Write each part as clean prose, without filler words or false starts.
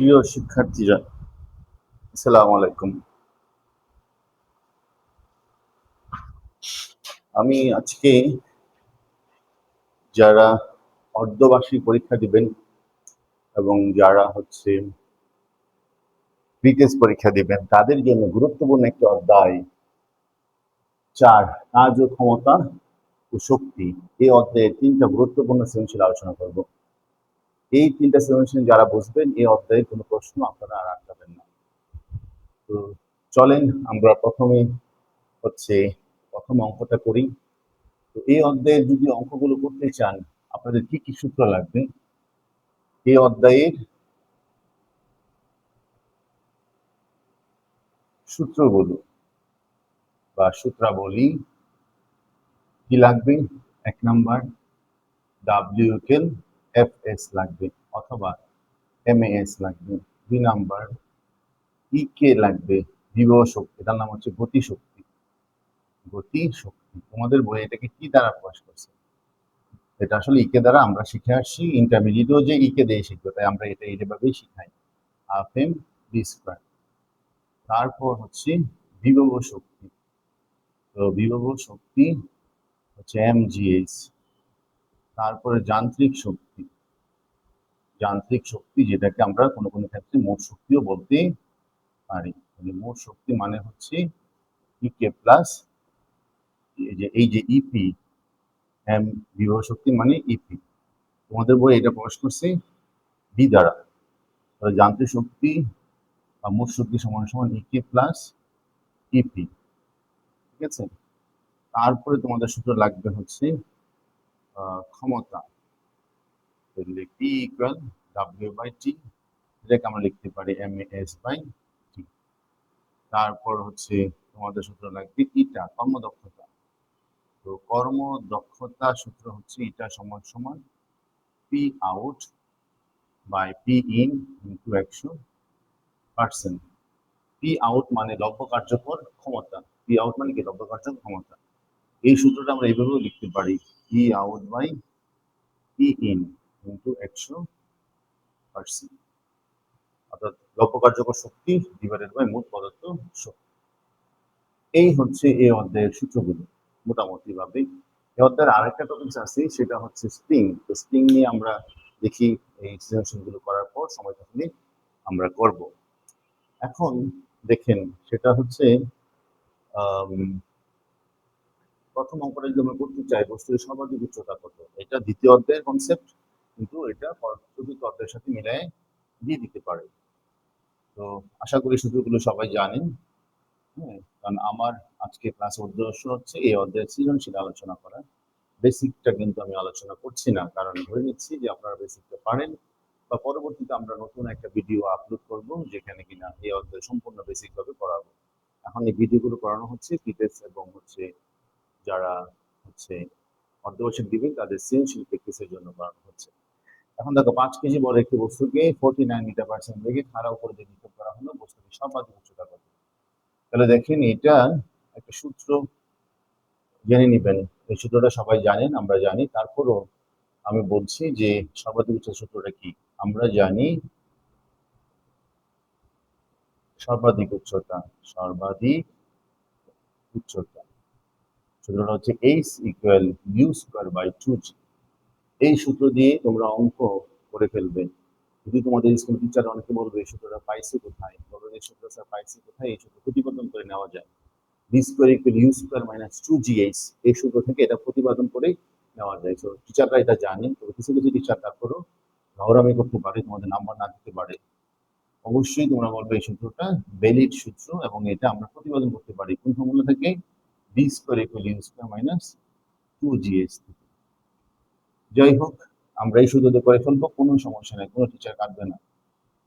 প্রিয় শিক্ষার্থীরা, আসসালামু আলাইকুম। আমি আজকে যারা অর্ধবার্ষিক পরীক্ষা দিবেন এবং যারা প্রি-টেস্ট পরীক্ষা দিবেন তাদের জন্য গুরুত্বপূর্ণ একটি অধ্যায় 4 কাজ ও ক্ষমতা ও শক্তি। এই অধ্যায়ে 3টা গুরুত্বপূর্ণ সৃজনশীল আলোচনা করব। এই 3টা সৃজনশীল যারা বুঝবেন এই অধ্যায়ে কোনো প্রশ্ন আপনারা আর আটকাবেন না। তো চলেন আমরা প্রথম অঙ্কটা করি। তো এই অধ্যায়ে যদি অঙ্কগুলো করতে চান আপনাদের কি কি সূত্র লাগবে? এই অধ্যায়ের সূত্রগুলো বা সূত্রাবলী কি লাগবে? 1 নাম্বার ডাব্লিউ এফ এস লাগবে অথবা এমএএস লাগবে। 2 নাম্বার কে লাগবে, বিভব শক্তি, এটার নাম হচ্ছে গতি শক্তি। তোমাদের বই এটাকে কি দ্বারা প্রকাশ করছে? এটা আসলে ইকে দ্বারা আমরা শিখে আসছি, ইন্টারমিডিয়েটও যে ইকে দিয়ে শিখবে, তাই আমরা এটা এইভাবেই শিখাই, হাফ এম ভি স্কয়ার। তারপর বিভব শক্তি। তো বিভব শক্তি হচ্ছে এমজিএইচ। তারপরে যান্ত্রিক শক্তি যেটাকে আমরা কোনো কোনো ক্ষেত্রে মোট শক্তিও বলতে পারি। মানে মোট শক্তি মানে হচ্ছে ইকে প্লাস এই যে ইপি, এম বিভব শক্তি মানে ইপি। তোমাদের বই এটা প্রকাশ করছে বি দ্বারা। যান্ত্রিক শক্তি বা মোট শক্তি সমান সমান ইকে প্লাস ইপি। ঠিক আছে, তারপরে তোমাদের সূত্র লাগবে ক্ষমতা। P equal W by T, এটাকে আমরা লিখতে পারি এম এস বাই টি। তারপর তোমাদের সূত্র লাগবে ইটা, কর্মদক্ষতা। তো কর্মদক্ষতা সূত্র হচ্ছে ইটা সমান সমান P out by P in into 100%। P out মানে লব্ধ কার্যকর ক্ষমতা। পি আউট মানে কি? লব্ধ কার্যকর ক্ষমতা। এই সূত্রটা আমরা এইভাবেও লিখতে পারি, P out by P in into 100%, অর্থাৎ লব্ধ কার্যকর শক্তি ডিভাইডেড বাই মোট প্রদত্ত শক্তি। এই এই অধ্যায়ের সূত্রগুলো মোটামুটি ভাবে। এই অধ্যায়ের আরেকটা টপিক আছে, সেটা হচ্ছে স্প্রিং। তো স্প্রিং নিয়ে আমরা দেখি এই সৃজনশীলগুলো করার পর সময় থাকলে আমরা করব। এখন দেখেন, সেটা প্রথম অঙ্কটা যদি আমরা করতে চাই, বস্তুর সর্বাধিক উচ্চতা কত, এটা দ্বিতীয় অধ্যায়ের কনসেপ্ট, কিন্তু এটা চতুর্থ অধ্যায়ের সাথে মিলায় দিয়ে দিতে পারে। তো আশা করি সূত্রগুলো সবাই জানেন। হ্যাঁ, কারণ আমার আজকে ক্লাসের উদ্দেশ্য হচ্ছে এই অধ্যায়ের সৃজনশীল আলোচনা করা। বেসিকটা কিন্তু আমি আলোচনা করছি না, কারণ ধরে নিচ্ছি যে আপনারা বেসিকটা পারেন, বা পরবর্তীতে আমরা নতুন একটা ভিডিও আপলোড করব যেখানে কিনা এই অধ্যায় সম্পূর্ণ বেসিক ভাবে পড়াবো। এখন এই ভিডিওগুলো করানো হচ্ছে প্রি-টেস্ট এবং যারা অর্ধবার্ষিক দিবেন তাদের সৃজনশীল প্র্যাকটিসের জন্য করানো হচ্ছে। এখন দেখো, 5 কেজি বড় একটি বস্তুকে 49 মিটার পার সেকেন্ড বেগে খাড়া উপরে দিয়ে নিক্ষেপ করা হলো, বস্তুটি সর্বাধিক উচ্চতা কত? তাহলে দেখেন, এটা একটা সূত্র জেনে নিবেন। এই সূত্রটা সবাই জানেন, আমরা জানি, তারপরও আমি বলছি যে সর্বাধিক উচ্চতা সূত্রটা কি। আমরা জানি সর্বাধিক উচ্চতা সূত্রটা হচ্ছে h equal u square by 2g। এই সূত্র দিয়ে তোমরা অঙ্ক করে ফেলবে। যদি তোমাদের স্কুল টিচার অনেকে বলবে এই সূত্রটা পাইছি কোথায়, বলবেন এই সূত্র স্যার পাইছি কোথায়, এই সূত্র প্রতিপাদন করে নেওয়া যায়। V square equal u square minus 2gh, এই সূত্র থেকে এটা প্রতিপাদন করে নেওয়া যায়। তো টিচাররা এটা জানে, তবে কিছু কিছু টিচার তারপরও ঘাওড়ামি করতে পারে, তোমাদের নাম্বার না দিতে পারে। অবশ্যই তোমরা বলবে এই সূত্রটা ভ্যালিড সূত্র এবং এটা আমরা প্রতিপাদন করতে পারি কোন ফর্মুলা থেকে? V square equal u square minus 2gh থেকে। যাই হোক, আমরা এই সূত্রটা করে ফেলবো, কোনো সমস্যা নেই, কোনো টিচার কাটবে না।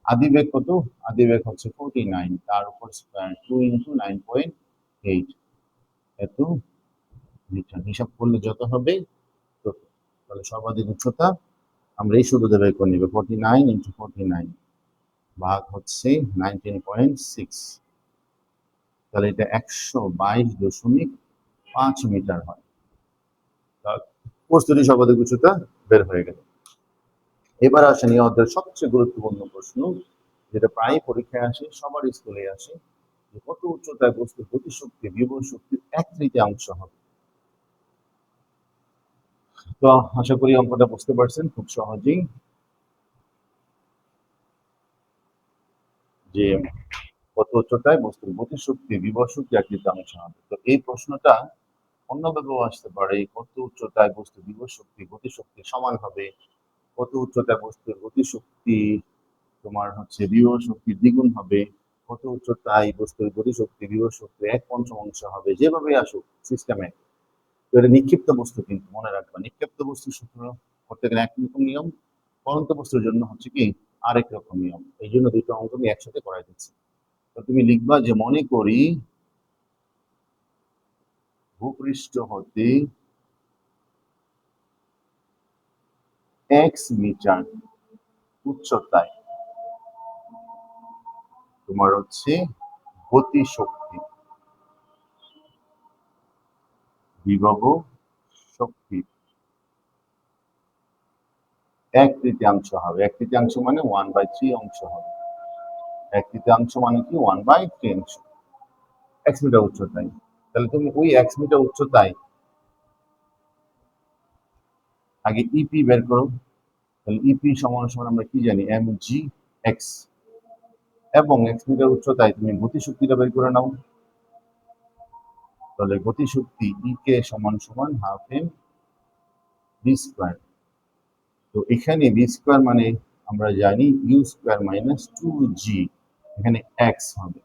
আদিবেগ কত? আদিবেগ হচ্ছে 49, তার উপর স্কয়ার 2 ইন্টু 9.8, এত মিটার। হিসাব করলে যত হবে তত। তাহলে সর্বাধিক উচ্চতা আমরা এই সূত্র দিয়ে বের করে নিব, 49 ইন্টু 49 ভাগ 19.6, তাহলে এটা 122.5 মিটার হয়। বস্তুটি সর্বাধিক উচ্চতা বের হয়ে গেল। এবার আসেন এই অধ্যায়ের সবচেয়ে গুরুত্বপূর্ণ প্রশ্ন, যেটা প্রায় পরীক্ষায় আসে, সবার স্কুলে আসে, যে কত উচ্চতায় বস্তুর গতিশক্তি বিভব শক্তির 1/3 হবে। তো আশা করি অঙ্কটা বুঝতে পারছেন খুব সহজেই, যে কত উচ্চতায় বস্তুর গতিশক্তি বিভব শক্তি 1/3 হবে। তো এই প্রশ্নটা অন্যভাবেও আসতে পারে, কত উচ্চতায় বস্তুর বিভব শক্তি গতিশক্তি সমান হবে, কত উচ্চতায় বস্তুর গতিশক্তি তোমার হচ্ছে বিভব শক্তির দ্বিগুণ হবে, কত উচ্চতায় বস্তুর গতিশক্তি বিভব শক্তির 1/5 হবে, যেভাবে আসুক সিস্টেমে। তো এটা নিক্ষিপ্ত বস্তু, কিন্তু মনে রাখবা নিক্ষিপ্ত বস্তুর সূত্র করতে গেলে একরকম নিয়ম, চলন্ত বস্তুর জন্য হচ্ছে কি আরেক রকম নিয়ম। এই জন্য দুটো অঙ্ক আমি একসাথে করাই দিচ্ছি। তো তুমি লিখবা যে মনে করি ভূপৃষ্ঠ হতে x মিটার উচ্চতায় তোমার হচ্ছে গতিশক্তি বিভব শক্তি 1/3 হবে। 1/3 মানে 1/3 অংশ হবে। 1/3 মানে কি 1/3 x মিটার উচ্চতায়। তাহলে তুমি ওই x মিটার উচ্চতায় আগে ইপি বের করো। তাহলে ইপি সমান সমান আমরা কি জানি mg x, এবং x মিটার উচ্চতায় তুমি গতিশক্তিটা বের করে নাও। তাহলে গতিশক্তি ই কে সমান সমান হাফ এম ভি স্কোয়ার। তো এখানে ভি স্কোয়ার মানে আমরা জানি ইউ স্কোয়ার মাইনাস 2g, এখানে এক্স হবে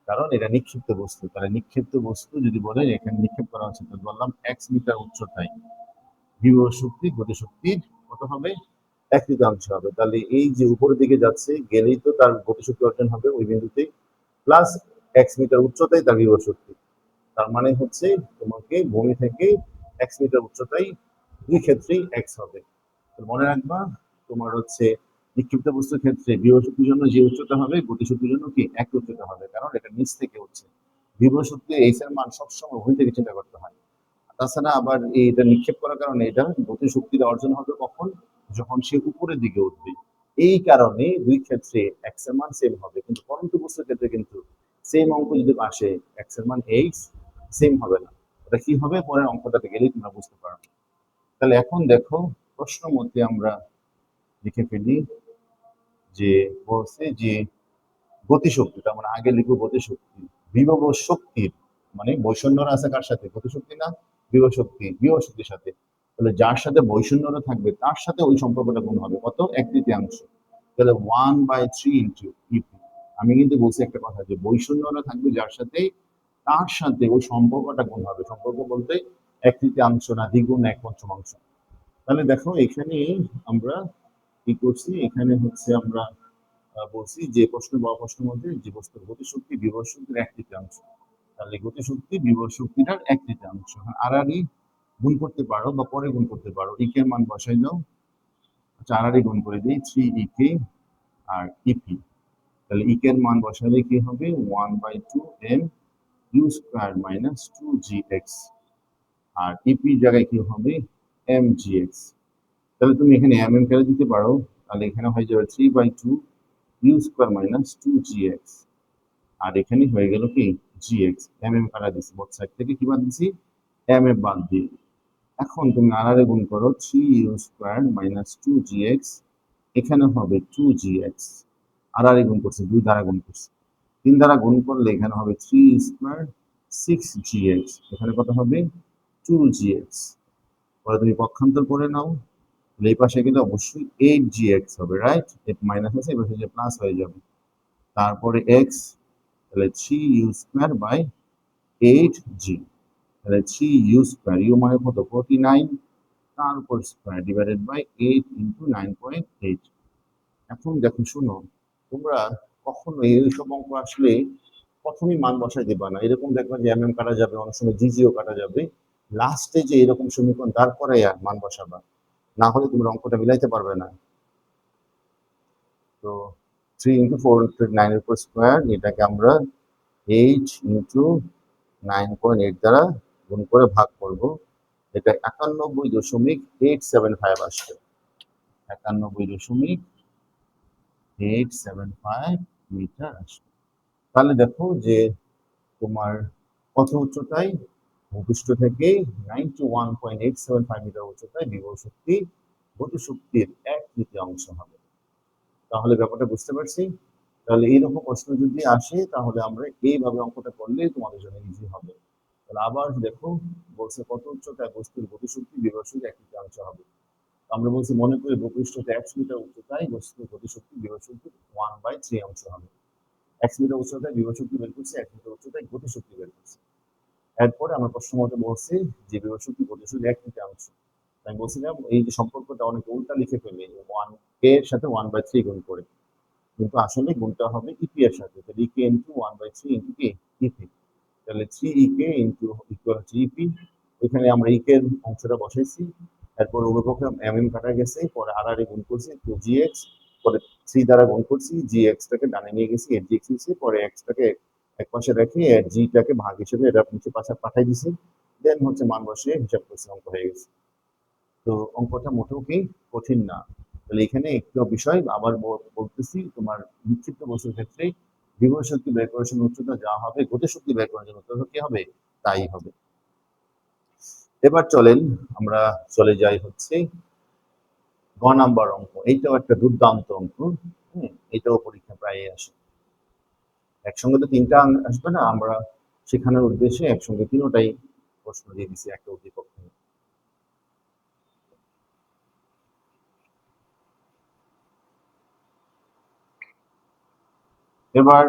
কারণ এটা নিক্ষিপ্ত বস্তু। তাহলে নিক্ষিপ্ত বস্তু যদি বলেন এখানে নিক্ষেপ করা হচ্ছে, তো বললাম এক্স মিটার উচ্চতায় বিভব শক্তি গতিশক্তির কত হবে 1/3 হবে। তাহলে এই যে উপরের দিকে যাচ্ছে গেলেই তো তার গতিশক্তি অর্জন হবে ওই বিন্দুতে, প্লাস এক্স মিটার উচ্চতায় তার বিভব শক্তি। তার মানে হচ্ছে তোমাকে ভূমি থেকে এক্স মিটার উচ্চতায় দুই ক্ষেত্রেই এক্স হবে। তো মনে রাখবা তোমার হচ্ছে নিক্ষিপ্ত বস্তুর ক্ষেত্রে বিভব শক্তির জন্য যে উচ্চতা হবে গতিশক্তির জন্য কি এক উচ্চতা হবে, কারণ এটা নিচ থেকে হচ্ছে। বিভব শক্তি এইচ এর মান সবসময় ভূমি থেকে চিন্তা করতে হয়। তাছাড়া আবার এটা নিক্ষেপ করার কারণে এটা গতিশক্তিটা অর্জন হবে কখন, যখন সে উপরের দিকে উঠবে। এই কারণে দুই ক্ষেত্রে এক্স এর মান সেম হবে, কিন্তু পরন্ত বস্তুর ক্ষেত্রে কিন্তু সেম অঙ্ক যদি আসে এক্স এর মান এইচ সেম হবে না। এটা কি হবে পরের অঙ্কটাতে গেলেই তোমরা বুঝতে পারবে। তাহলে এখন দেখো প্রশ্ন মতে আমরা লিখে ফেলি, যে বলছে যে গতিশক্তি, তার মানে আগে লিখবো গতিশক্তি বিভব শক্তির, মানে বৈষম্যরা আছে কার সাথে, গতিশক্তি না বিভব শক্তি, বিভব শক্তির সাথে। তাহলে যার সাথে বৈষম্যরা থাকবে তার সাথে ওই সম্পর্কটা গুণ হবে কত 1/3। তাহলে 1/3 ইন্টু ইপি। আমি কিন্তু বলছি একটা কথা যে বৈষম্যরা থাকবে যার সাথে, তার সাথে ওই সম্পর্কটা গুণ হবে। সম্পর্ক বলতে 1/3 না দ্বিগুণ 1/5। তাহলে দেখো এখানে আমরা কি করছি, এখানে হচ্ছে আমরা বলছি যে প্রশ্ন বা প্রশ্নের মধ্যে যে বস্তুর গতিশক্তি বিভব শক্তির 1/3, তাহলে গতিশক্তি বিভব শক্তিটার 1/3। আর আরই গুণ করতে পারো বা পরে গুণ করতে পারো, ই কে মান বসাই দাও। আচ্ছা আর আরই গুণ করে দিই 3 ই কে আর ইপি। তাহলে ই কে মান বসালে কি হবে 1/2 m u square minus 2gx, আর ইপি জায়গায় কি হবে mgx। তাহলে তুমি এখানে এম কেটে দিতে পারো, তাহলে এখানে হয়ে যাবে 3/2 ইউ স্কোয়ার মাইনাস 2gx, আর এখানে হয়ে গেল কি gx। কাটা দিচ্ছি বোথ সাইড থেকে, কি বাদ দিচ্ছি বাদ দিয়ে। এখন তুমি আর গুণ করো 3u স্কোয়ার মাইনাস 2gx, এখানে হবে 2gx। আর গুণ করছে 2 দ্বারা গুণ করছে, 3 দ্বারা গুণ করলে এখানে হবে 3 স্কোয়ার 6gx, এখানে কত হবে 2gx। পরে তুমি পক্ষান্তর করে নাও, এই পাশে গেলে অবশ্যই 8gx হবে, রাইট? মাইনাস আছে এই পাশে প্লাস হয়ে যাবে। তারপরে এক্স, তাহলে 3u স্কোয়ার বাই 8g, তাহলে 3u স্কোয়ার, ইউ মানে কত 49, তার উপর স্কোয়ার ডিভাইডেড বাই 8 ইন্টু 9.8। এখন দেখো শোনো, তোমরা কখনো এইসব অঙ্ক আসলে প্রথমেই মান বসাই দিবা না। এরকম দেখবা যে কাটা যাবে, অনেক সময় জিজিও কাটা যাবে, লাস্টে যে এরকম সমীকরণ তারপরে মান বসাবা, না হলে তোমরা অঙ্কটা মিলাইতে পারবে না। তো 3 ইন্টু 4 ইন্টু 9 এর উপর স্কোয়ার, এটাকে আমরা 8 ইন্টু 9.8 দ্বারা গুণ করে ভাগ করব। এটা 91.875 আসবে, 91.875। 875 মিটার আসবে। তাহলে দেখো যে তোমার কত উচ্চতায়, ভূপৃষ্ঠ থেকে 91.875 মিটার উচ্চতায় বিভব শক্তি গতিশক্তির 1/3 হবে। তাহলে ব্যাপারটা বুঝতে পারছি। তাহলে এইরকম প্রশ্ন যদি আসে তাহলে আমরা এইভাবে অঙ্কটা করলেই তোমাদের জন্য ইজি হবে। তাহলে আবার দেখো, বলছে কত উচ্চতায় বস্তুর গতিশক্তি বিভব শক্তি 1/3 হবে। আমরা বলছি মনে করি ভূপৃষ্ঠতে 100 মিটার উচ্চতায় বস্তুর গতিশক্তি বিভব শক্তি 1/3 হবে। 100 মিটার উচ্চতায় বিভব শক্তি বের করছি, 1 মিটার উচ্চতায় গতিশক্তি বের করছি। এরপরে আমরা প্রশ্ন মতো বলছি যে বিভব শক্তি গতিশক্তি 1/3। আমি বলছিলাম এই যে সম্পর্কটা অনেকে উল্টা লিখে ফেলে 1 এর সাথে 1/3 গুণ করে, কিন্তু আসলে গুণটা হবে ইপি এর সাথে। তাহলে ইকে ইন্টু 1/3 ইন্টু কি ইপি, তাহলে 3 ইকে ইন্টু ইকুয়াল হচ্ছে ইপি। এখানে আমরা ইকে এর অংশটা বসাইছি, এরপর উভয়পক্ষে এম কাটা গেছে, পরে আর গুণ করছি তো জিএক্স, পরে 3 দ্বারা গুণ করছি, জিএক্স টাকে ডানে নিয়ে গেছি, এর জিএক্স হিসেবে, পরে এক্স টাকে এক পাশে রেখে এর জিটাকে ভাগ হিসেবে এটা নিচে পাশে পাঠাই দিছি, দেন হচ্ছে মান বসিয়ে হিসাব করছি, অঙ্ক হয়ে গেছে। তো অঙ্কটা মোটেও কি কঠিন না। তাহলে এখানে একটু বিষয় আবার বলতেছি, তোমার বিক্ষিপ্ত বস্তুর ক্ষেত্রে বিভব শক্তি বের করার জন্য উচ্চতা যা হবে, গতিশক্তি বের করার জন্য উচ্চতা কি হবে তাই হবে। এবার চলেন আমরা চলে যাই হচ্ছে গ নাম্বার অঙ্ক। এইটাও একটা দুর্দান্ত অঙ্ক। এটাও পরীক্ষা প্রায় আসে। একসঙ্গে তো 3টা আসবে না, আমরা শেখানোর উদ্দেশ্যে একসঙ্গে 3টাই প্রশ্ন দিয়ে দিছি একটা উদ্দীপক নিয়ে। এবার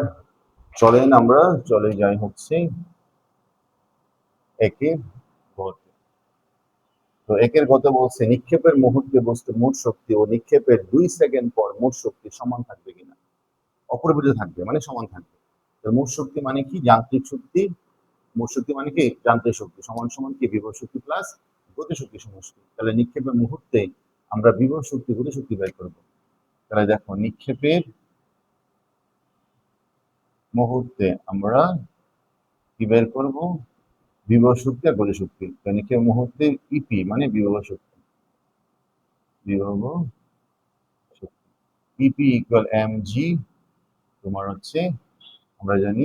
চলেন আমরা চলে যাই হচ্ছে একের গতে। তো একের গতে বলছে নিক্ষেপের মুহূর্তে বস্তুর মোট শক্তি ও নিক্ষেপের 2 সেকেন্ড পর মোট শক্তি সমান থাকবে কিনা। অপরিবর্তিত থাকবে মানে সমান থাকবে। তো মোট শক্তি মানে কি, যান্ত্রিক শক্তি। মোট শক্তি মানে কি যান্ত্রিক শক্তি সমান সমান কি বিভব শক্তি প্লাস গতিশক্তি সমষ্টি। তাহলে নিক্ষেপের মুহূর্তে আমরা বিভব শক্তি গতিশক্তি বের করবো। তাহলে দেখো নিক্ষেপের মুহূর্তে আমরা কি বের করবো, বিভব শক্তি আর গতিশক্তি। নিক্ষেপের মুহূর্তে ইপি মানে বিভব শক্তি, বিভব শক্তি ইপি ইকুয়াল এম জি, তোমার হচ্ছে আমরা জানি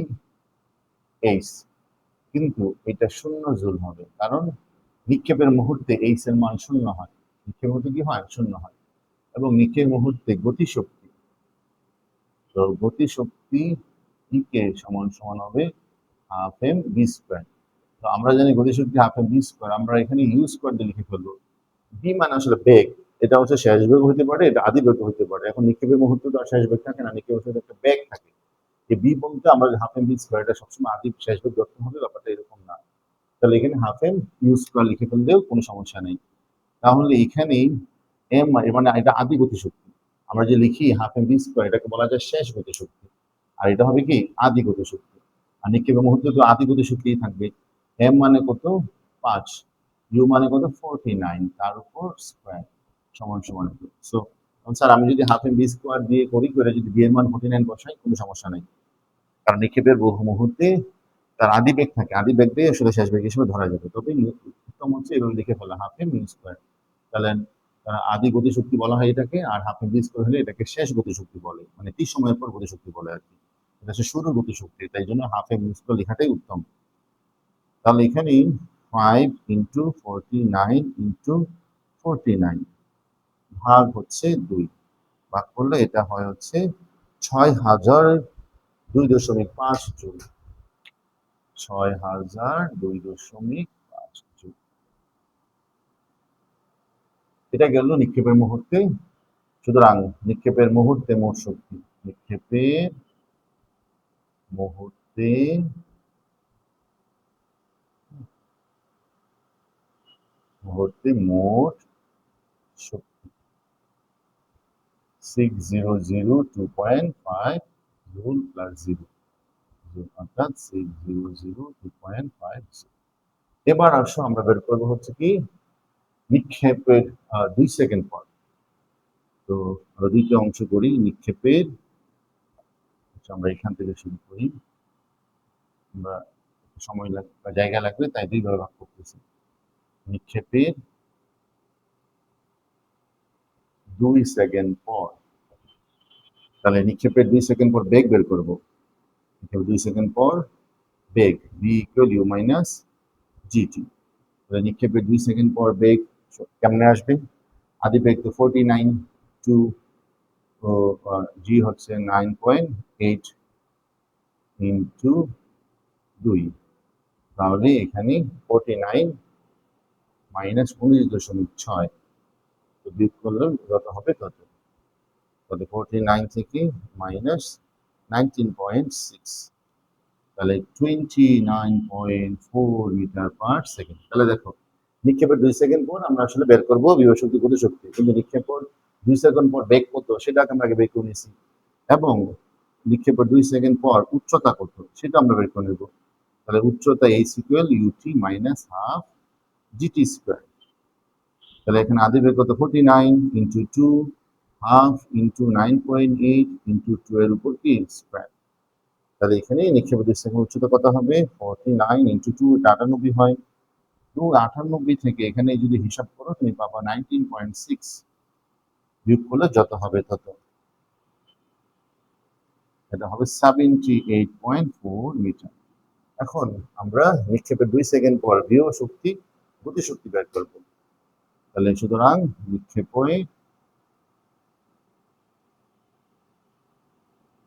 এইচ, কিন্তু এটা 0 জুল হবে, কারণ নিক্ষেপের মুহূর্তে এইচ এর মান 0 হয়। নিক্ষেপের মুহূর্তে কি হয় 0 হয়। এবং নিক্ষেপের মুহূর্তে গতিশক্তি, তো গতিশক্তি কে সমান সমান হবে হাফ এম বি স্কোয়ার। তো আমরা জানি গতিশক্তি হাফ এম বি স্কোয়ার, আমরা এখানে ইউ স্কোয়ার দিয়ে লিখে ফেলবো। বি মানে আসলে বেগ, এটা হচ্ছে শেষ বেগ হতে পারে, এটা আদি বেগ হতে পারে। এখন নিক্ষেপের মুহূর্তে তো আর শেষ বেগ থাকে না, নিক্ষেপের সাথে একটা বেগ থাকে। এই বি বলতে আমরা হাফ এম বি স্কোয়ার, এটা সবসময় আদি শেষ বেগ ধরতে হবে, ব্যাপারটা এরকম না। তাহলে এখানে হাফ এম ইউ স্কোয়ার লিখে ফেললেও কোনো সমস্যা নেই। তাহলে এখানেই এম মানে এটা আদি গতিশক্তি, আমরা যে লিখি হাফ এম বি স্কোয়ার এটাকে বলা যায় শেষ গতিশক্তি, আর এটা হবে কি আদি গতিশক্তি। আর নিক্ষেপের মুহূর্তে তো আদি গতিশক্তিই থাকবে। এম মানে কত 5, ইউ মানে কত 49, তার উপর স্কোয়ার সমান সমান। সো স্যার আমি যদি হাফ এম বি স্কোয়ার দিয়ে করি, করে যদি বি এর মান 49 বসাই কোনো সমস্যা নেই, কারণ নিক্ষেপের মুহূর্তে তার আদি বেগ থাকে, আদি বেগ দিয়ে আসলে শেষ বেগ হিসেবে ধরা যাবে। তবে উত্তম হচ্ছে এভাবে লিখে ফেলা হাফ এম ইউ স্কোয়ার। তাহলে আদি গতিশক্তি বলা হয় এটাকে, আর হাফ এম বি স্কোয়ার হলে এটাকে শেষ গতিশক্তি বলে, মানে টি সময়ের পর গতিশক্তি বলে আর কি। এটা হচ্ছে শুরুর গতিশক্তি, তাই জন্য হাফ এম ইউ স্কোয়ার লেখাটাই উত্তম। তাহলে এখানে 5 ইন্টু 49 ইন্টু 49 ভাগ হচ্ছে 2, ভাগ করলে এটা হয় হচ্ছে 6002.5 জুল, 6002.5 জুল। এটা গেল নিক্ষেপের মুহূর্তে। সুতরাং নিক্ষেপের মুহূর্তে মোট শক্তি, নিক্ষেপের মুহূর্তে মোট শক্তি 6002.5 জুল প্লাস 0, অর্থাৎ 6002.5 জুল। এবার আসো আমরা বের করবো হচ্ছে কি নিক্ষেপের 2 সেকেন্ড পর। তো আমরা দুইটা অংশ করি নিক্ষেপের, আমরা এখান থেকে শুরু করি, আমরা সময় লাগবে বা জায়গা লাগবে তাই 2 ভাগে ভাগ করতেছি। নিক্ষেপের 2 সেকেন্ড পর, তাহলে নিক্ষেপের 2 সেকেন্ড পর বেগ বের করব। নিক্ষেপের 2 সেকেন্ড পর বেগ v equal u minus GT. তাহলে নিক্ষেপের 2 সেকেন্ড পর বেগ কেমনে আসবে? আদি বেগ তো 49 টু জি হচ্ছে 9.8 ইন্টু 2, তাহলে এখানে 49 মাইনাস 19.6, তো বিয়োগ করলে যত হবে তত, তাহলে 49 থেকে মাইনাস 19.6, তাহলে 29.4 মিটার পার সেকেন্ড। তাহলে দেখো নিক্ষেপের 2 সেকেন্ড পর আমরা আসলে বের করবো বিভব শক্তি গতি শক্তি, কিন্তু নিক্ষেপের 2 সেকেন্ড পর বেগ কত সেটাকে আমরা আগে বের করে নিয়েছি, এবং নিক্ষেপের 2 সেকেন্ড পর উচ্চতা কত সেটা আমরা বের করে নেব। তাহলে উচ্চতা h equal UT minus half GT square. তাহলে এখানে আদি বেগ কত 49 ইন্টু 2 হাফ ইন্টু 9.8 ইন্টু 2 এর উপর কি স্কোয়ার। তাহলে এখানে নিক্ষেপের 2 সেকেন্ড উচ্চতা কত হবে 49 ইন্টু 2, 98 হয়। তো 98 থেকে এখানে যদি হিসাব করো তুমি পাবা 19.6, বিয়োগ করলে যত হবে তত, এটা হবে 78.4 মিটার। এখন আমরা নিক্ষেপের 2 সেকেন্ড পর বিভব শক্তি গতি শক্তি বের করব। তাহলে সুতরাং নিক্ষেপে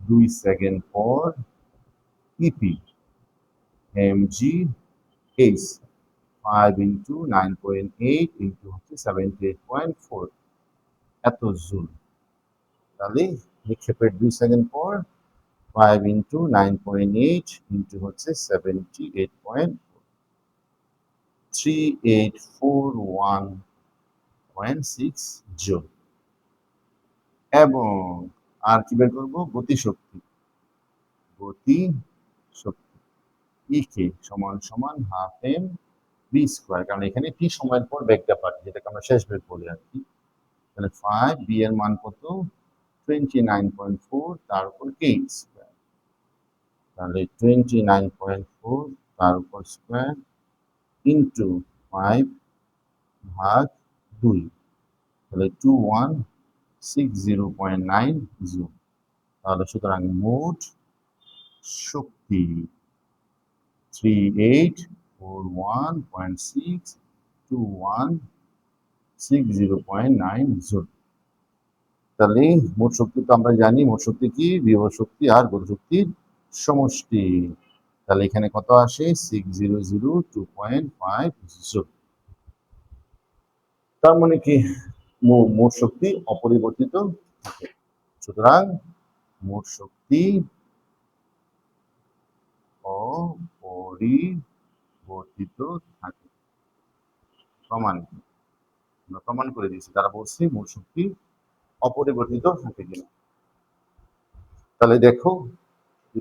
2 সেকেন্ড পর EP mg h 5 into 9.8 into হচ্ছে 78.4 এত জুল। তাহলে নিক্ষেপের 2 সেকেন্ড পর 5 ইন্টু 9.8 ইন্টু হচ্ছে 38.3841.6 জুল। এবং আর কি বের করবো গতি শক্তি, গতি শক্তি ইকে সমান সমান হাফ এম বি স্কোয়ার, কারণ এখানে টি সময়ের পর বেগটা পাচ্ছি যেটাকে আমরা শেষ বেগ বলি আর কি। তাহলে 5 বি এর মান কত 29.4, তার উপর কে স্কোয়ার, তাহলে 29.4 তার উপর স্কোয়ার ইন্টু 5 ভাগ 2, তাহলে 2160.9 জুল। তাহলে সুতরাং মোট শক্তি 3841.62160.9 জুল। তাহলে মোট শক্তি তো আমরা জানি, মোট শক্তি কি বিভব শক্তি আর গতি শক্তির সমষ্টি। তাহলে এখানে কত আসে 6002.5 জুল। তার মানে কি মোট শক্তি অপরিবর্তিত থাকে। সুতরাং মোট শক্তি অপরিবর্তিত থাকে। প্রমাণ আমরা প্রমাণ করে দিয়েছি, তারা বলছি মোট শক্তি অপরিবর্তিত থাকে কিনা। তাহলে দেখো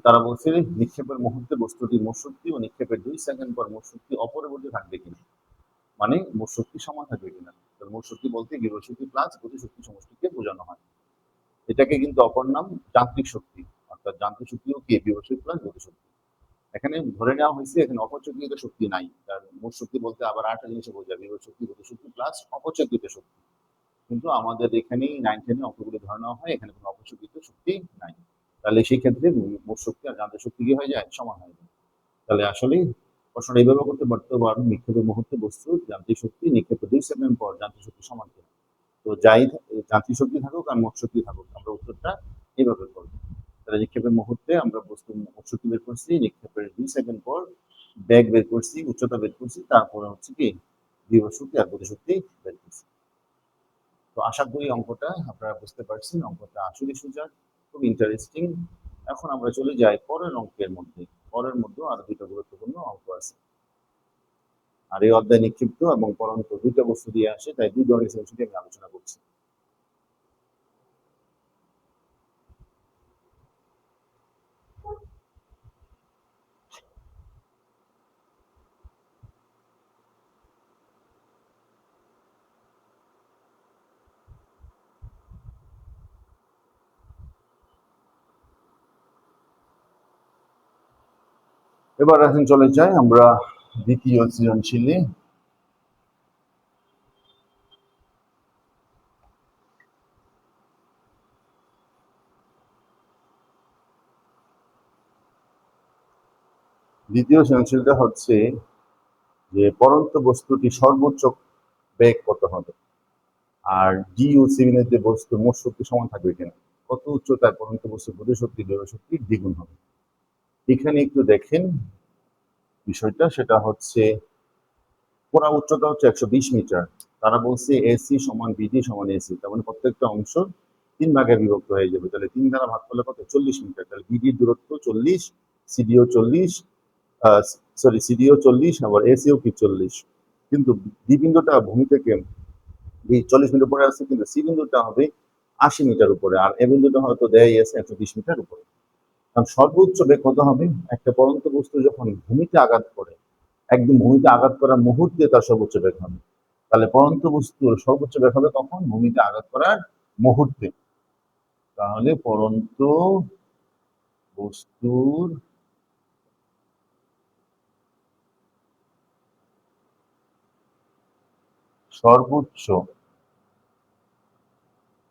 তারা বলছে নিক্ষেপের মুহূর্তে বস্তুটির মোট শক্তি ও নিক্ষেপের 2 সেকেন্ড পর মোট শক্তি অপরিবর্তিত থাকবে কিনা, মানে মোট শক্তি সমান থাকবে কিনা। মোট শক্তি বলতে বিভব শক্তি প্লাস গতি শক্তি সমষ্টিকে বোঝানো হয়। এটাকে কিন্তু অপর নাম যান্ত্রিক শক্তি, অর্থাৎ যান্ত্রিক শক্তিও কি বিভব শক্তি প্লাস গতি শক্তি। এখানে ধরে নেওয়া হয়েছে এখানে অপচক্রিত শক্তি নাই, তার মোট শক্তি বলতে আবার আরেকটা জিনিস বোঝায় বিভব শক্তি গতি শক্তি প্লাস অপচক্রিত শক্তি, কিন্তু আমাদের এখানে 9-10 অঙ্কগুলো ধরে নেওয়া হয় এখানে কোনো অপচক্রিত শক্তি নাই। তাহলে সেই ক্ষেত্রে মোট শক্তি আর যান্ত্রিক শক্তি কি হয়ে যায় সমান হয়ে যায়। তাহলে আসলে প্রশ্নটা এইভাবে করতে পারতে পারো নিক্ষেপের মুহূর্তে বস্তুর যান্ত্রিক শক্তি নিক্ষেপের 2 সেকেন্ড পর যান্ত্রিক শক্তি সমান কিনা। তো যাই যান্ত্রিক শক্তি থাকুক আর মোট শক্তি থাকুক আমরা উত্তরটা এইভাবে করবো। তাহলে নিক্ষেপের মুহূর্তে আমরা বস্তুর মোট শক্তি বের করছি, নিক্ষেপের 2 সেকেন্ড পর বেগ বের করছি, উচ্চতা বের করছি, তারপরে হচ্ছে কি বিভব শক্তি আর গতি শক্তি বের করছি। তো আশা করি অঙ্কটা আপনারা বুঝতে পারছেন, অঙ্কটা আসলে সোজা, খুব ইন্টারেস্টিং। এখন আমরা চলে যাই পরের অঙ্কের মধ্যে। পরের মধ্যেও আরো দুটো গুরুত্বপূর্ণ অঙ্ক আছে। আর এই অধ্যায় নিক্ষিপ্ত এবং পরন্ত দুইটা বস্তু দিয়ে আসে, তাই দুই ধরনের সৃজনশীল আমি আলোচনা করছি। এবার এখন চলে যাই আমরা দ্বিতীয় সৃজনশীলে। দ্বিতীয় সৃজনশীলটা হচ্ছে যে পরন্ত বস্তুটি সর্বোচ্চ বেগ কত হবে, আর ডি ও সিভিনের যে বস্তু মোট শক্তি সমান থাকবে কিনা, কত উচ্চতায় পরন্ত বস্তু গতি শক্তি জড় শক্তি দ্বিগুণ হবে। এখানে একটু দেখেন বিষয়টা, সেটা হচ্ছে পুরা উচ্চতা হচ্ছে 120 মিটার। তারা বলছে এসি সমান বিডি সমান এসি, তার মানে প্রত্যেকটা অংশ 3 ভাগে বিভক্ত হয়ে যাবে। তাহলে 3 দ্বারা ভাগ করলে কত? 40 মিটার। তাহলে বিডির দূরত্ব 40, সিডিও 40, সিডিও 40, আবার এসিও কি 40। কিন্তু ডি বিন্দুটা ভূমি থেকে 40 মিটার উপরে আছে, কিন্তু সি বিন্দুটা হবে 80 মিটার উপরে, আর এ বিন্দুটা হয়তো দেয় আছে 120 মিটার উপরে। কারণ সর্বোচ্চ বেগ কত হবে? একটা পরন্ত বস্তু যখন ভূমিতে আঘাত করে, একদম ভূমিতে আঘাত করার মুহূর্তে তার সর্বোচ্চ বেগ হবে। তাহলে পরন্ত বস্তুর সর্বোচ্চ বেগ হবে কখন? ভূমিতে আঘাত করার মুহূর্তে। তাহলে পরন্ত বস্তুর সর্বোচ্চ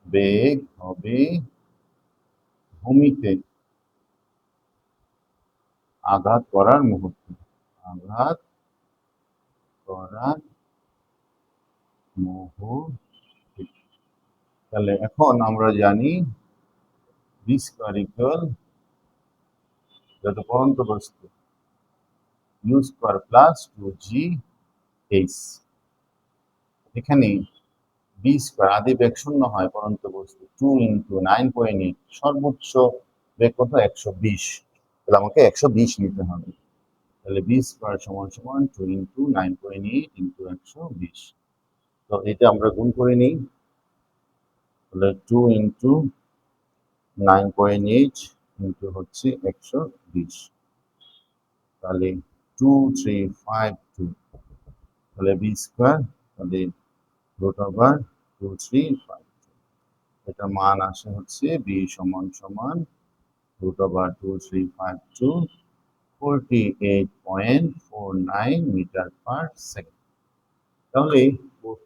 বেগ হবে ভূমিতে আঘাত করার মুহূর্তে। আঘাত করার মুহূর্তে। তাহলে এখন আমরা জানি ভি স্কয়ার ইকুয়াল যত পরন্ত বস্তু ইউ স্কয়ার প্লাস 2জি এইচ। এখানে বি স্কয়ার আদি বেগ শূন্য হয় পরন্ত বস্তু 2 ইন্টু 9.8, সর্বোচ্চ বেগ কত? 120। তাহলে আমাকে 120 নিতে হবে। তাহলে বি স্কয়ার সমান সমান 2 ইন্টু 9.8 ইন্টু 120। তো এটা আমরা গুণ করে নিই। তাহলে 2 ইন্টু 9.8 ইন্টু হচ্ছে 120, তাহলে 2352। তাহলে বি স্কয়ার, তাহলে রুট ওভার 2352, এটা মান আসে হচ্ছে বি সমান সমান root over 2352, 48.49 metre per second. তাহলে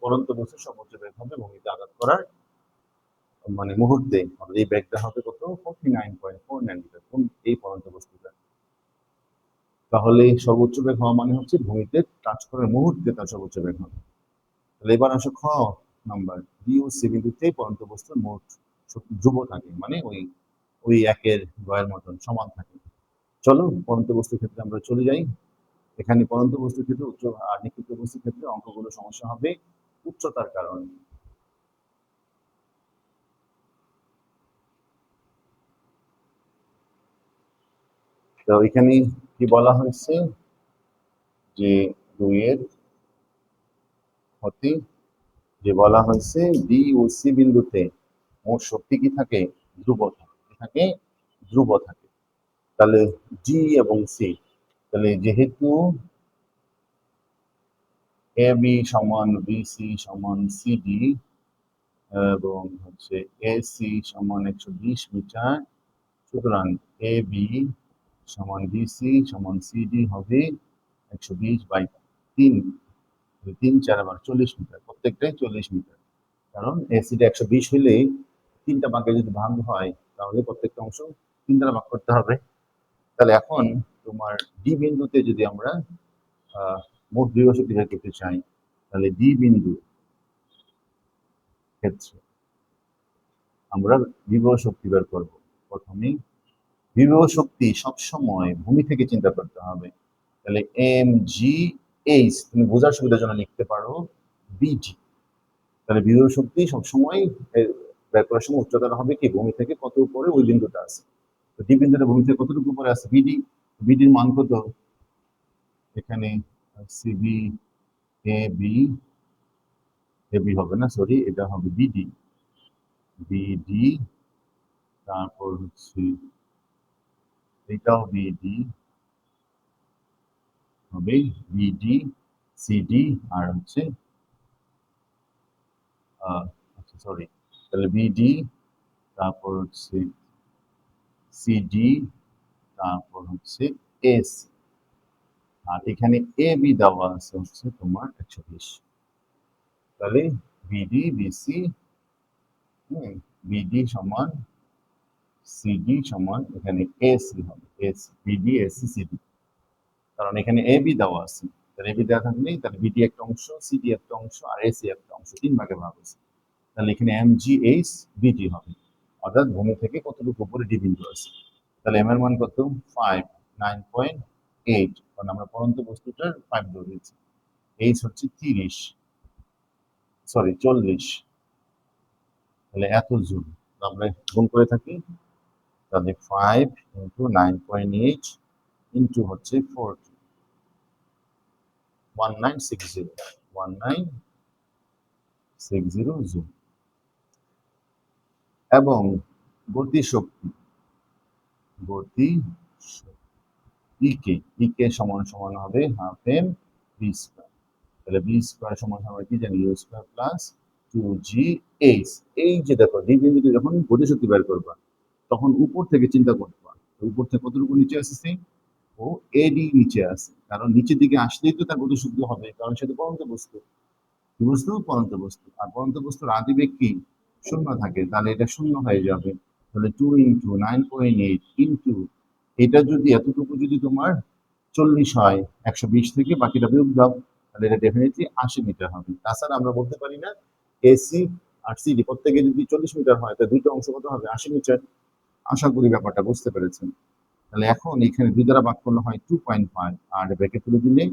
পরন্ত বস্তুর সর্বোচ্চ বেগ হবে ভূমিতে আঘাত করার মানে মুহূর্তে, এই বেগটা হবে কত? 49.49 মিটার, কোন এই পরন্ত বস্তুটা। তাহলে সর্বোচ্চ বেগ হওয়া মানে হচ্ছে ভূমিতে টাচ করার মুহূর্তে তার সর্বোচ্চ বেগ হবে। তাহলে এবার আসো খ নাম্বার, বি ও সি বিন্দুতে পরন্ত বস্তুর মোট শক্তি ধ্রুব থাকে, মানে ওই ওই একের গয়ের মতন সমান থাকে। চলো পরন্ত বস্তুর ক্ষেত্রে আমরা চলে যাই। এখানে পরন্ত বস্তুর ক্ষেত্রে উচ্চ আর নিক্ষিপ্ত বস্তুর ক্ষেত্রে অঙ্কগুলো সমস্যা হবে উচ্চতার কারণে। তো এখানে কি বলা হয়েছে যে 2-এর ক্ষতি, যে বলা হয়েছে ডি ও সি বিন্দুতে মোট শক্তি কি থাকে? ধ্রুব থাকে, ধ্রুব থাকে। তাহলে ডি এবং সি, তাহলে যেহেতু এ বি সমান বিসি সমান সিডি এবং হচ্ছে এসি সমান 120 মিটার, সুতরাং এ বি সমান বিসি সমান সিডি হবে 120/3, 3 4 আবার 40 মিটার, প্রত্যেকটাই 40 মিটার। কারণ এসিটা 120 হলে 3টা ভাগে যদি ভাগ হয় তাহলে প্রত্যেকটা অংশ 3 দ্বারা ভাগ করতে হবে। তাহলে এখন তোমার ডি বিন্দুতে যদি আমরা মোট বিভব শক্তি বের করতে চাই, তাহলে ডি বিন্দু ক্ষেত্রে আমরা বিভব শক্তি বের করব। প্রথমে বিভব শক্তি সবসময় ভূমি থেকে চিন্তা করতে হবে। তাহলে এম জি এইচ তুমি বোঝার সুবিধার জন্য লিখতে পারো বিজি। তাহলে বিভব শক্তি সবসময় বের করার সময় উচ্চতাটা হবে কি ভূমি থেকে কত উপরে ওই বিন্দুটা আছে। তো ডি বিন্দুটা ভূমি থেকে কতটুকু উপরে আছে? বিডি। বিডির মান কত? এখানে CB A B, A B হবে না, সরি, এটা হবে বিডি। বিডি, তারপর হচ্ছে এটাও বিডি হবে, বিডি সিডি, আর হচ্ছে আচ্ছা সরি, তাহলে বিডি, তারপর হচ্ছে সিডি, তারপর হচ্ছে এস, আর এখানে এ বি দেওয়া আছে হচ্ছে তোমার 120। তাহলে বিডি বিসি, বিডি সমান সিডি সমান এখানে এসি হবে, এস বিডি এসি সিডি। কারণ এখানে এ বি দেওয়া আছে। তাহলে এ বি দেওয়া থাকলেই তাহলে বিডি একটা অংশ, সিডি একটা অংশ আর এসি একটা অংশ, 3 ভাগে ভাগ হয়েছে। তাহলে এখানে এম জি এইচ বিডি হবে, অর্থাৎ ভূমি থেকে কতটুকু উপরে ডি বিন্দু আছে। তাহলে এম এর মান কত? 5, 9.8, কারণ আমরা পরন্ত বস্তুটার 5 ধরেছি। এইচ হচ্ছে 40, তাহলে এত জুল আমরা গুণ করে থাকি। তাহলে 5 ইন্টু 9.8 ইন্টু হচ্ছে 40, 1960 জুল। এবং গতি শক্তি ইকে সমান সমান হবে হাফ এম বি স্কয়ার। তাহলে বি স্কয়ার সমান সমান কি জানি, ইউ স্কয়ার প্লাস 2জি এইচ। এই যে দেখো ডি বিন্দুতে যখন গতি শক্তি বের করবা তখন উপর থেকে চিন্তা করবা, উপর থেকে কতটুকু নিচে আসছে, ও এডি নিচে আছে, কারণ নিচের দিকে আসলেই তো তার গতি শক্তি হবে, কারণ সেটা পরন্ত বস্তু। কি বস্তু? পরন্ত বস্তু। আর পরন্ত বস্তুর আদিবেগ কি? শূন্য থাকে, তাহলে এটা শূন্য হয়ে যাবে। তাহলে 2 ইন্টু 9.8 ইন্টু এটা যদি এতটুকু যদি তোমার 40 হয়, 120 থেকে বাকিটা বিয়োগ দাও, তাহলে এটা ডেফিনেটলি 80 মিটার হবে। তাছাড়া আমরা বলতে পারি না এসি আর সিডি প্রত্যেকে যদি 40 মিটার হয় তাহলে দুইটা অংশ কত হবে? 80 মিটার। আশা করি ব্যাপারটা বুঝতে পেরেছেন। তাহলে এখন এখানে 2 দ্বারা ভাগ করলে হয় 2.5, আর ব্র্যাকেট তুলে দিলে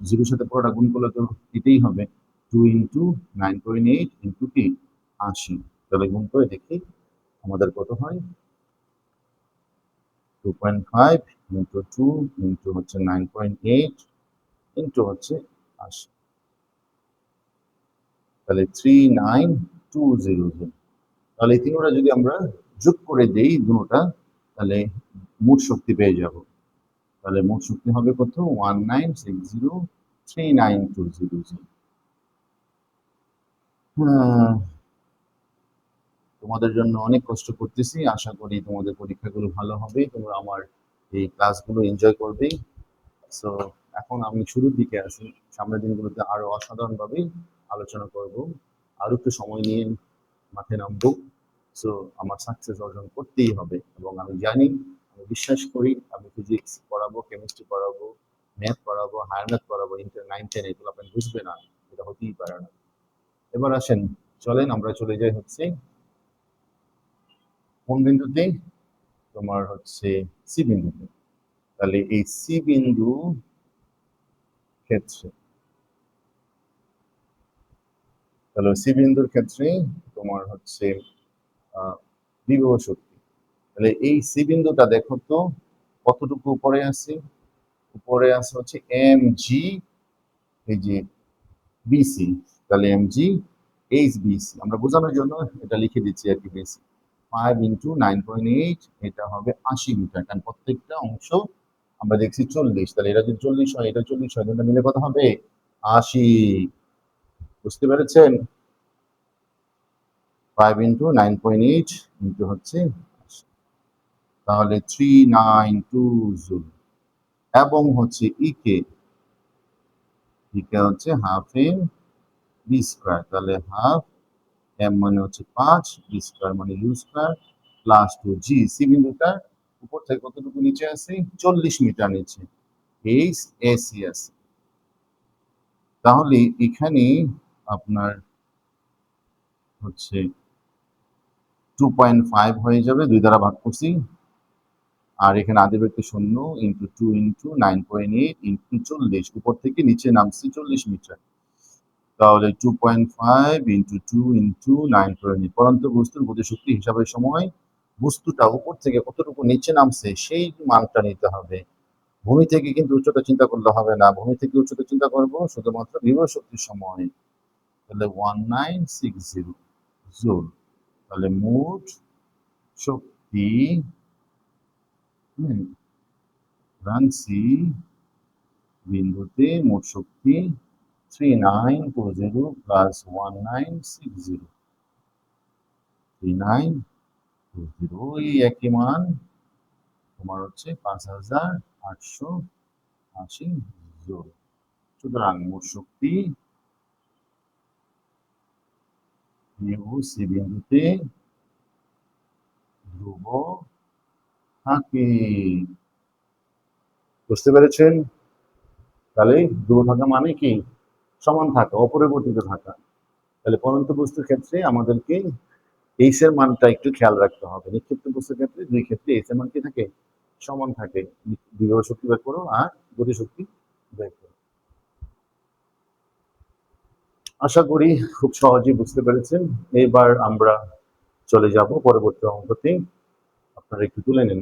জিরোর সাথে পুরোটা গুণ করলে তো এটাই হবে 2 ইন্টু 9.8 ইন্টু কি 80। তাহলে গুণ করে দেখি আমাদের কত হয়। 2.5 ইন্টু 2 ইন্টু হচ্ছে 9.8 ইন্টু হচ্ছে 80, তাহলে 3920। তাহলে এই তিনটা যদি আমরা যোগ করে দেই দুটোটা, তাহলে মোট শক্তি পেয়ে যাব। তাহলে মোট শক্তি হবে কত? 19603920। হ্যাঁ, তোমাদের জন্য অনেক কষ্ট করতেছি, আশা করি তোমাদের পরীক্ষাগুলো ভালো হবে, তোমরা আমার এই ক্লাসগুলো এনজয় করবে। সো এখন আমি শুরুর দিকে আছি, সামনের দিনগুলোতে আরো অসাধারণভাবে আলোচনা করব, আরো একটু সময় নিয়ে মাঠে নামবো। সো আমার সাকসেস অর্জন করতেই হবে, এবং আমি জানি, আমি বিশ্বাস করি, আমি ফিজিক্স পড়াবো, কেমিস্ট্রি পড়াবো, ম্যাথ পড়াবো, হায়ার ম্যাথ পড়াবো, ইন্টার 9-10 এগুলো আপনি বুঝবে না, এটা হতেই পারে না। এবার আসেন, চলেন আমরা চলে যাই হচ্ছে কোন বিন্দুতে? তোমার হচ্ছে সি বিন্দুতে। তাহলে এই সি বিন্দু ক্ষেত্রে, তাহলে সি বিন্দুর ক্ষেত্রে তোমার হচ্ছে বিভব শক্তি। তাহলে এই সি বিন্দুটা দেখো তো কতটুকু উপরে আছে? উপরে আছে হচ্ছে এম জি, এই যে বিসি। তাহলে এম জি এইচ বিসি, আমরা বোঝানোর জন্য এটা লিখে দিচ্ছি আর কি। বিসি 5 ইন্টু 9.8, এটা হবে 80 মিটার, কারণ প্রত্যেকটা অংশ আমরা দেখছি 40। তাহলে এটা যদি 40 হয়, এটা 40 হয়, দুটো মিলে কত হবে? 80। বুঝতে পেরেছেন? 5 ইন্টু 9.8 ইন্টু হচ্ছে 80, তাহলে 3920 জুল। এবং হচ্ছে ইকে হচ্ছে হাফ এম বি স্কোয়ার। তাহলে হাফ এম মানে হচ্ছে 5, বি স্কোয়ার মানে ইউ স্কোয়ার প্লাস 2জি। সি বিন্দুটা উপর থেকে কতটুকু নিচে আছে? 40 মিটার নিচে। এইচ এসি আছে। তাহলে এখানে আপনার হচ্ছে 2.5 হয়ে যাবে, 2 দ্বারা ভাগ করছি, আর এখানে আদিবৃত্তি 0 ইন্টু 2 ইন্টু 9.8 ইন্টু 40, উপর থেকে নিচে নামছি 40 মিটার। তাহলে 2.5 ইন্টু 2 ইন্টু 9.8, পরন্ত বস্তুর গতিশক্তি হিসাবের সময় বস্তুটা উপর থেকে কতটুকু নিচে নামছে সেই মানটা নিতে হবে। ভূমি থেকে কিন্তু উচ্চতা চিন্তা করলে হবে না, ভূমি থেকে উচ্চতা চিন্তা করব শুধুমাত্র বিভব শক্তির সময়। তাহলে 1960 জুল। তাহলে মোট শক্তি সি বিন্দুতে মোট শক্তি 3920 প্লাস 1960, 3920, ওই একই মান তোমার হচ্ছে 5880 জুল। সুতরাং মোট শক্তি সি বিন্দুতে ধ্রুব থাকে। বুঝতে পেরেছেন? তাহলে ধ্রুব থাকা মানে কি? সমান থাকা, অপরিবর্তিত থাকা। তাহলে পরন্ত বস্তুর ক্ষেত্রে আমাদেরকে এইচ এর মানটা একটু খেয়াল রাখতে হবে। নিক্ষিপ্ত বস্তুর ক্ষেত্রে দুই ক্ষেত্রে এইচ এর মান কি থাকে? সমান থাকে। বিভব শক্তি বের করো আর গতিশক্তি বের করো। আশা করি খুব সহজেই বুঝতে পেরেছেন। এবার আমরা চলে যাব পরবর্তী অঙ্কতে। আপনারা একটু তুলে নিন।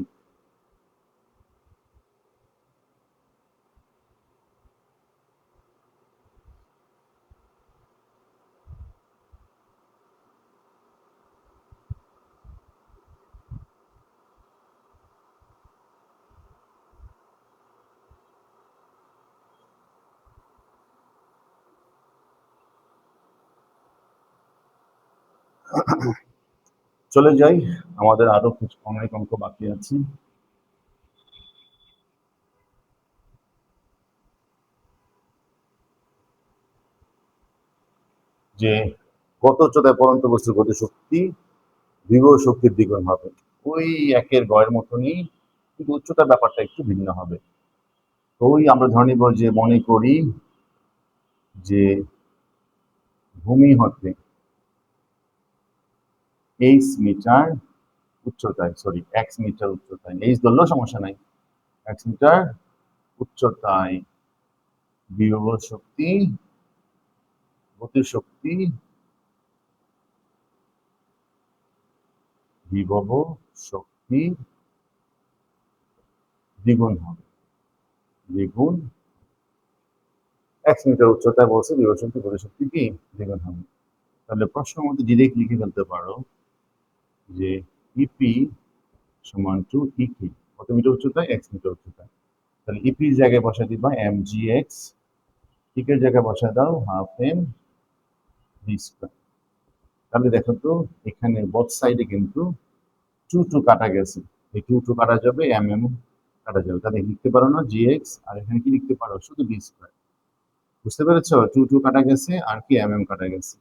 চলে যাই, আমাদের আরো কিছু অনেক অঙ্ক বাকি আছে। যে কত উচ্চতায় পরন্ত বস্তুর গতিশক্তি বিভব শক্তির দ্বিগুণ হবে। ওই একের গয়ের মতনই, কিন্তু উচ্চতার ব্যাপারটা একটু ভিন্ন হবে। তো ওই আমরা ধরে নিব যে মনে করি যে ভূমি হতে এইচ মিটার উচ্চতায়, সরি এক্স মিটার উচ্চতায়, এইচ ধরলেও সমস্যা নাই, এক্স মিটার উচ্চতায় বিভব শক্তি গতিশক্তি বিভব শক্তি দ্বিগুণ হবে। দ্বিগুণ এক্স মিটার উচ্চতায় বলছে বিভব শক্তি গতিশক্তি কি দ্বিগুণ হবে। তাহলে প্রশ্ন মধ্যে ডিরেক্ট লিখে ফেলতে পারো যে ইপি সমান টু ইকি, কত মিটার উচ্চতায়? এক্স মিটার উচ্চতায়। তাহলে ইপির জায়গায় বসা দিবা এম জি এক্স, ইকের জায়গায় বসা দাও হাফ এম ভি স্কোয়ার। তাহলে দেখো তো এখানে বোথ সাইডে কিন্তু টু টু কাটা গেছে, এই টু টু কাটা যাবে, এম এম কাটা যাবে, তাহলে লিখতে পারো না জি এক্স, আর এখানে কি লিখতে পারো? শুধু বি স্কোয়ার। বুঝতে পেরেছো? টু টু কাটা গেছে আর কি এম এম কাটা গেছে।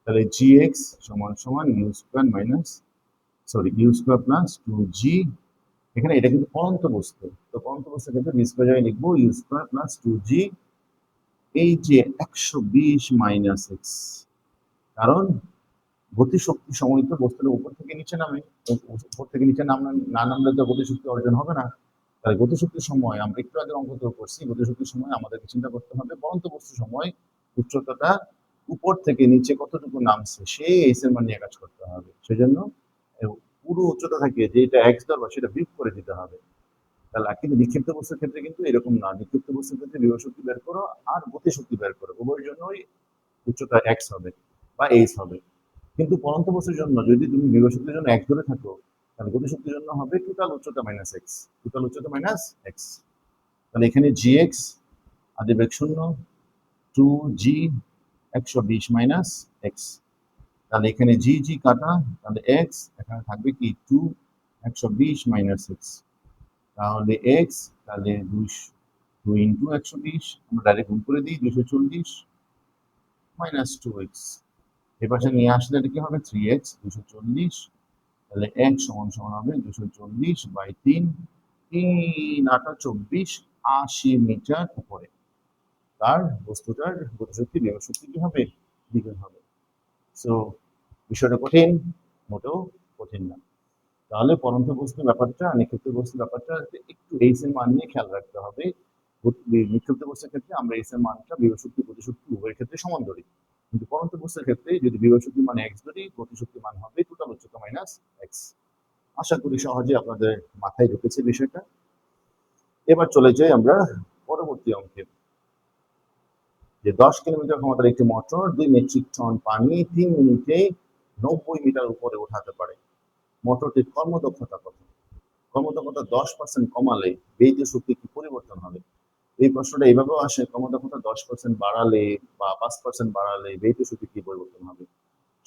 তাহলে জি এক্স সমান সমান U square minus, sorry U square plus two G, এখানে এটা কিন্তু পরন্ত বস্তু, তো পরন্ত বস্তুর ক্ষেত্রে বি স্কোয়ার জায়গায় লিখবো ইউ স্কোয়ার প্লাস টু জি, এই যে 120 মাইনাস এক্স, কারণ গতিশক্তি সময় তো বস্তুর উপর থেকে নিচে নামে, উপর থেকে নিচে না নামলে তো গতিশক্তি অর্জন হবে না। তাহলে গতিশক্তির সময় আমরা একটু আগে অঙ্ক করছি, গতিশক্তির সময় আমাদেরকে চিন্তা করতে হবে পরন্ত বস্তুর সময় উচ্চতাটা উপর থেকে নিচে কতটুকু নামছে সেই এস এর মান নিয়ে কাজ করতে হবে। সেজন্য পুরো উচ্চতা থাকে যেটা এক্স ধরবা সেটা বিয়োগ করে দিতে হবে। তাহলে কিন্তু নিক্ষিপ্ত বস্তুর ক্ষেত্রে কিন্তু এরকম না, নিক্ষিপ্ত বস্তুর ক্ষেত্রে বিভব শক্তি বের করো আর গতিশক্তি বের করো, উভয়ের জন্যই উচ্চতা এক্স হবে বা এইচ হবে। কিন্তু পরন্ত বস্তুর জন্য যদি তুমি বিভব শক্তির জন্য এক্স ধরে থাকো, তাহলে গতিশক্তির জন্য হবে টোটাল উচ্চতা মাইনাস এক্স, টোটাল উচ্চতা মাইনাস এক্স। তাহলে এখানে জি এক্স আদি বেগ শূন্য, টু জি 120 মাইনাস এক্স, তাহলে এখানে জি জি কাটা, তাহলে এক্স এখানে থাকবে কি টু 120 মাইনাস এক্স, তাহলে এক্স, তাহলে 2 ইন্টু 120, আমরা ডাইরেক্ট গুণ করে দিই 240 মাইনাস টু এক্স, এ পাশে নিয়ে আসলে এটা কি হবে 3x 240, তাহলে x সমান সমান হবে 240 বাই 3, 3 8 24, 80 মিটার উপরে তার বস্তুটার গতিশক্তি বিভব শক্তি কি হবে? দ্বিগুণ হবে। সো বিষয়টা কঠিন? মোটেও কঠিন না। তাহলে পরন্ত বস্তুর ব্যাপারটা, নিক্ষিপ্ত বস্তুর ব্যাপারটা একটু এইচ এর মান নিয়ে খেয়াল রাখতে হবে। নিক্ষিপ্ত বস্তুর ক্ষেত্রে আমরা এইচ এর মানটা বিভব শক্তি গতিশক্তি উভয়ের ক্ষেত্রে সমান ধরি, কিন্তু পরন্ত বস্তুর ক্ষেত্রে যদি বিভব শক্তি মান এক্স ধরি, গতিশক্তি মান হবে টোটাল উচ্চতা মাইনাস এক্স। আশা করি সহজে আপনাদের মাথায় ঢুকেছে বিষয়টা। এবার চলে যাই আমরা পরবর্তী অঙ্কে। যে 10 কিলোমিটার ক্ষমতার একটি মোটর 2 মেট্রিক টন পানি 3 মিনিটে 90 মিটার উপরে উঠাতে পারে, মোটরটির কর্মদক্ষতা কত? কর্মদক্ষতা 10% কমালে ব্যয়িত শক্তি কি পরিবর্তন হবে? এই প্রশ্নটা এইভাবেও আসে, কর্মদক্ষতা 10% বাড়ালে বা 5% বাড়ালে ব্যয়িত শক্তি কি পরিবর্তন হবে?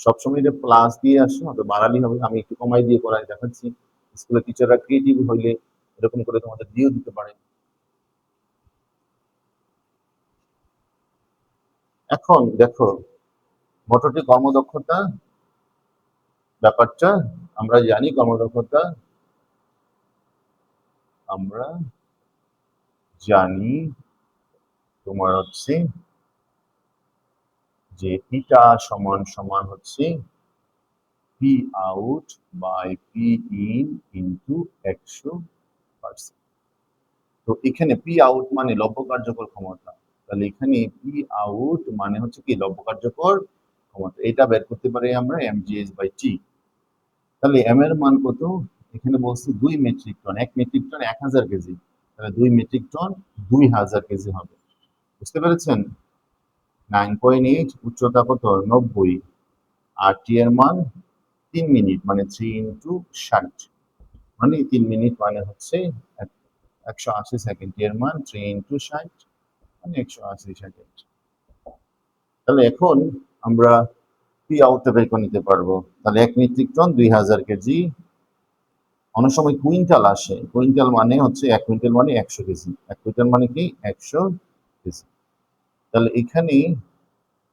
সবসময় এটা প্লাস দিয়ে আসে, হয়তো বাড়ালেই হবে, আমি একটু কমাই দিয়ে করাই দেখাচ্ছি। স্কুলের টিচাররা ক্রিয়েটিভ হইলে এরকম করে তোমাদের দিয়েও দিতে পারে। এখন দেখো মোটরটি কর্মদক্ষতা ব্যাপারটা আমরা জানি, কর্মদক্ষতা আমরা জানি তোমার হচ্ছে যে পিটা সমান সমান হচ্ছে P out by P in into 100%। তো এখানে পি আউট মানে লব্য কার্যকর ক্ষমতা, তাহলে এখানে পি আউট মানে হচ্ছে কি লব্য কার্যকর ক্ষমতা, এটা বের করতে পারি আমরা mgh বাই টি। তাহলে এম এর মান কত, এখানে বলছে 2 metric ton, 1 metric ton 1000 KG, তাহলে 2 মেট্রিক টন 2000 কেজি হবে। বুঝতে পেরেছেন? 9.8, উচ্চতা কত 90, আর টি এর মান 3 মিনিট মানে 3 ইন্টু 60, মানে 3 মিনিট মানে হচ্ছে 180 সেকেন্ড, টি এর মান 3 ইন্টু 60 মানে 180 সেকেন্ড। তাহলে এখন আমরা পি আউটটা বের করে নিতে পারবো। তাহলে 1 মেট্রিক টন 2000 কেজি, অনেক সময় কুইন্টাল আসে, কুইন্টাল মানে হচ্ছে 1 কুইন্টাল মানে 100 কেজি, 1 কুইন্টাল মানে কি 100 কেজি। তাহলে এখানে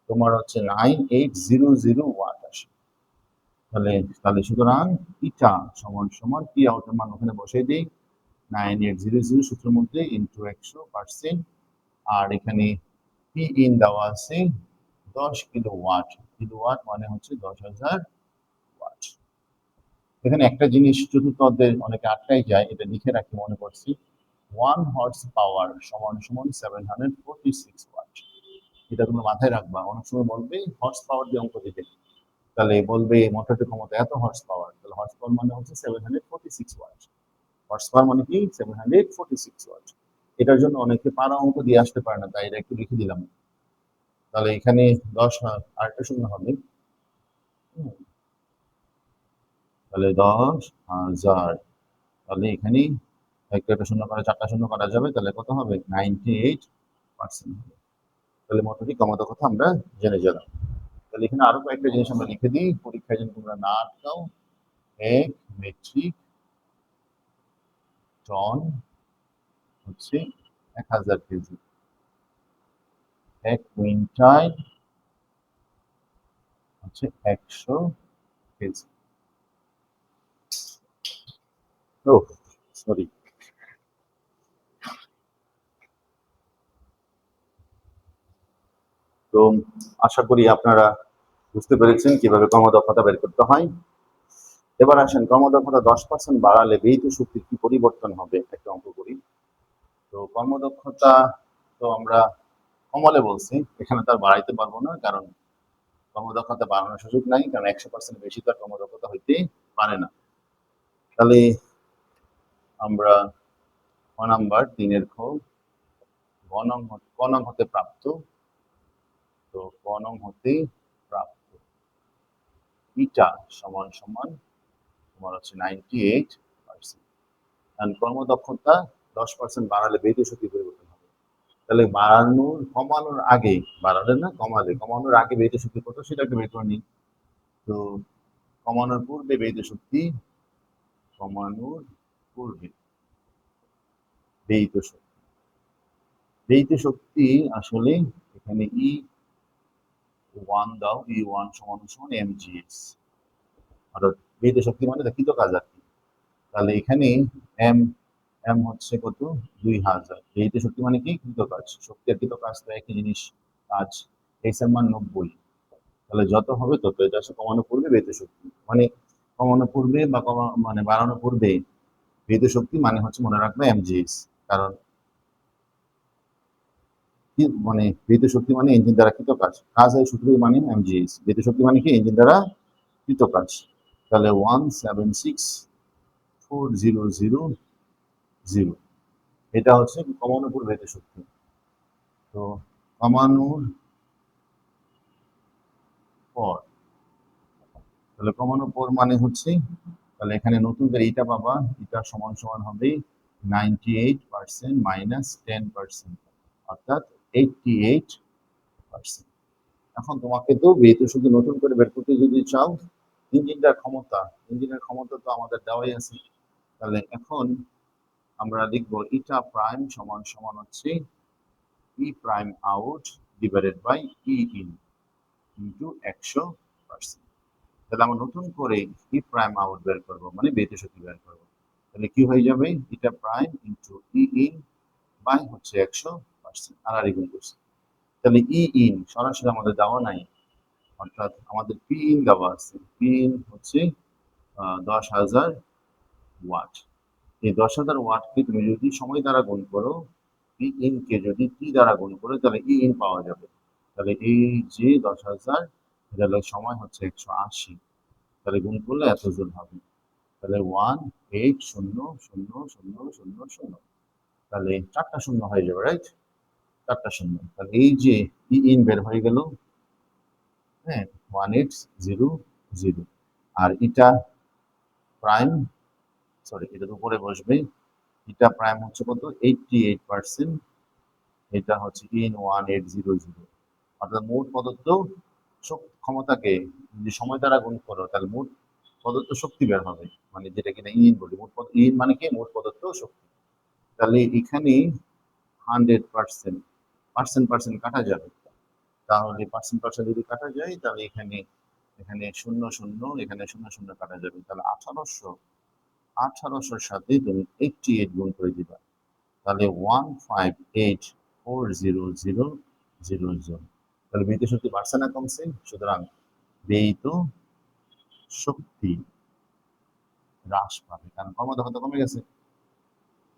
তোমার হচ্ছে 9800 ওয়াট আসে। তাহলে তাহলে সুতরাং ইটা সমান সমান পি আউটের মান ওখানে বসাই দিই 9800 সূত্রের মধ্যে ইন্টু 100%, আর এখানে পি ইন দেওয়া আছে 10 কিলোওয়াট, কিলোওয়াট মানে হচ্ছে 10,000 ওয়াট। এখানে একটা জিনিস চতুর্থ অধ্যায়ে অনেকে আটকাই যায়, এটা লিখে রাখি মনে করছি, 1 হর্স পাওয়ার সমান সমান 746 ওয়াট। এটা তোমরা মাথায় রাখবা, অনেক সময় বলবে হর্স পাওয়ার দিয়ে অঙ্ক দিতে, তাহলে বলবে মোটরটির ক্ষমতা এত হর্স পাওয়ার, তাহলে হর্স পাওয়ার মানে হচ্ছে 746 ওয়াট। হর্স পাওয়ার মানে কি 746 ওয়াট। এটার জন্য অনেকে পারা অঙ্ক দিয়ে আসতে পারে না, তাই এটা একটু লিখে দিলাম। তাহলে এখানে 10 আরেকটা শূন্য হবে, তাহলে 10,000, তাহলে এখানে একটা শূন্য করা 4টা শূন্য করা যাবে, তাহলে কত হবে 98% হবে। তাহলে মোটামুটি ক্ষমতা কথা আমরা জেনে গেলাম। তাহলে এখানে আরো কয়েকটা জিনিস আমরা লিখে দিই পরীক্ষায় যেন তোমরা না আটকাও। 1 মেট্রিক টন হচ্ছে 1000 কেজি, 1 কুইন্টাল হচ্ছে 100 কেজি। ও সরি। তো আশা করি আপনারা বুঝতে পেরেছেন কিভাবে কর্মদক্ষতা বের করতে হয়। এবার আসেন কর্মদক্ষতা 10% বাড়ালে ব্যয়িত শক্তির কি পরিবর্তন হবে, একটা অঙ্ক করি। তো কর্মদক্ষতা তো আমরা কমালে বলছি, এখানে তো আর বাড়াইতে পারবো না, কারণ কর্মদক্ষতা বাড়ানোর সুযোগ নাই, কারণ 100% বেশি তার কর্মদক্ষতা হইতে পারে না। তাহলে আমরা ক নাম্বার 3 খ ক নং হতে প্রাপ্ত, তো ক নং হতে প্রাপ্ত ইটা সমান সমান তোমার হচ্ছে 98%। কারণ কর্মদক্ষতা 10% বাড়ালে ব্যয়িত শক্তি পরিবর্তন হবে। তাহলে কমানোর আগে, বাড়ালে না কমানোর আগে ব্যয়িত শক্তি কত সেটা একটু বের করে নিই। তো কমানোর পূর্বে ব্যয়িত শক্তি, কমানোর পূর্বে ব্যয়িত শক্তি, ব্যয়িত শক্তি আসলে এখানে E1 দাও, E1 সমান সমান mgh, অর্থাৎ ব্যয়িত শক্তি মানে কৃত কাজ আর কি। তাহলে এখানে এম এম হচ্ছে কত 2000, ব্যয়িত শক্তি মানে কি কৃত কাজ, শক্তি আর কৃত কাজ তো একই জিনিস, কাজ। এস এর মান 90, তাহলে যত হবে তত, এটা হচ্ছে কমানোর পূর্বে ব্যয়িত শক্তি, মানে কমানোর পূর্বে বা মানে বাড়ানোর পূর্বে ব্যয়িত শক্তি মানে হচ্ছে মনে রাখবে mgh। কারণ মানে ব্যয়িত শক্তি মানে ইঞ্জিন দ্বারা কৃত কাজ, কাজ হয় সূত্রই মানে mgh, ব্যয়িত শক্তি মানে কি ইঞ্জিন দ্বারা কৃত কাজ। তাহলে 1764000, এটা হচ্ছে কমানোর পূর্বে ব্যয়িত শক্তি। তো কমানোর পর, তাহলে কমানোর পর মানে হচ্ছে, তাহলে এখানে নতুন করে এটা পাবা, এটা সমান সমান হবে 98% মাইনাস 10%, অর্থাৎ 88%। এখন তোমাকে তো ব্যয়িত শুধু নতুন করে বের করতে যদি চাও, ইঞ্জিনের ক্ষমতা তো আমাদের দেওয়াই আছে। তাহলে এখন আমরা লিখবো ইটা প্রাইম সমান সমান হচ্ছে E prime out divided by E in into 100%। তাহলে আমরা নতুন করে ই প্রাইম আউট বের করবো, মানে ব্যয়িত শক্তি বের করবো। তাহলে কি হয়ে যাবে, eta prime into E in by হচ্ছে 100%। আসছে, আর গুণ করছে। তাহলে ই ইন সরাসরি আমাদের দেওয়া নাই, অর্থাৎ আমাদের পি ইন দেওয়া আছে। পি ইন হচ্ছে 10,000 ওয়াট। এই 10,000 ওয়াটকে তুমি যদি সময় দ্বারা গুণ করো, পি ইন কে যদি টি দ্বারা গুণ করো, তাহলে ই ইন পাওয়া যাবে। তাহলে এই যে 10,000, এটার সময় হচ্ছে 180, তাহলে গুণ করলে এত জুল হবে। তাহলে 1800000, তাহলে 4টা শূন্য হয়ে যাবে, রাইট? 4টা শূন্য, তাহলে এই যে ই ইন বের হয়ে গেল, হ্যাঁ, 1800। আর এটা প্রাইম, সরি এটার উপরে বসবে, এটা প্রাইম হচ্ছে কত, 88%, এটা হচ্ছে ইন 1800। অর্থাৎ মোট প্রদত্ত ক্ষমতাকে যদি সময় দ্বারা গুণ করো, তাহলে মোট প্রদত্ত শক্তি বের হবে, মানে যেটা কিনা ইন বলি। ইন মানে কি, মোট প্রদত্ত শক্তি। তাহলে এখানে 100%, পার্সেন্ট পার্সেন্ট কাটা যাবে, তাহলে পার্সেন্ট পার্সেন্ট যদি কাটা যায়, তাহলে এখানে এখানে শূন্য শূন্য, এখানে শূন্য শূন্য কাটা যাবে। তাহলে 1800 সাথে তুমি 88 গুণ করে দিবা, তাহলে 158400000। তাহলে ব্যয়িত শক্তি বাড়ছে না কমছে? সুতরাং ব্যয়িত শক্তি হ্রাস পাবে, কারণ কর্মদক্ষতা কমে গেছে।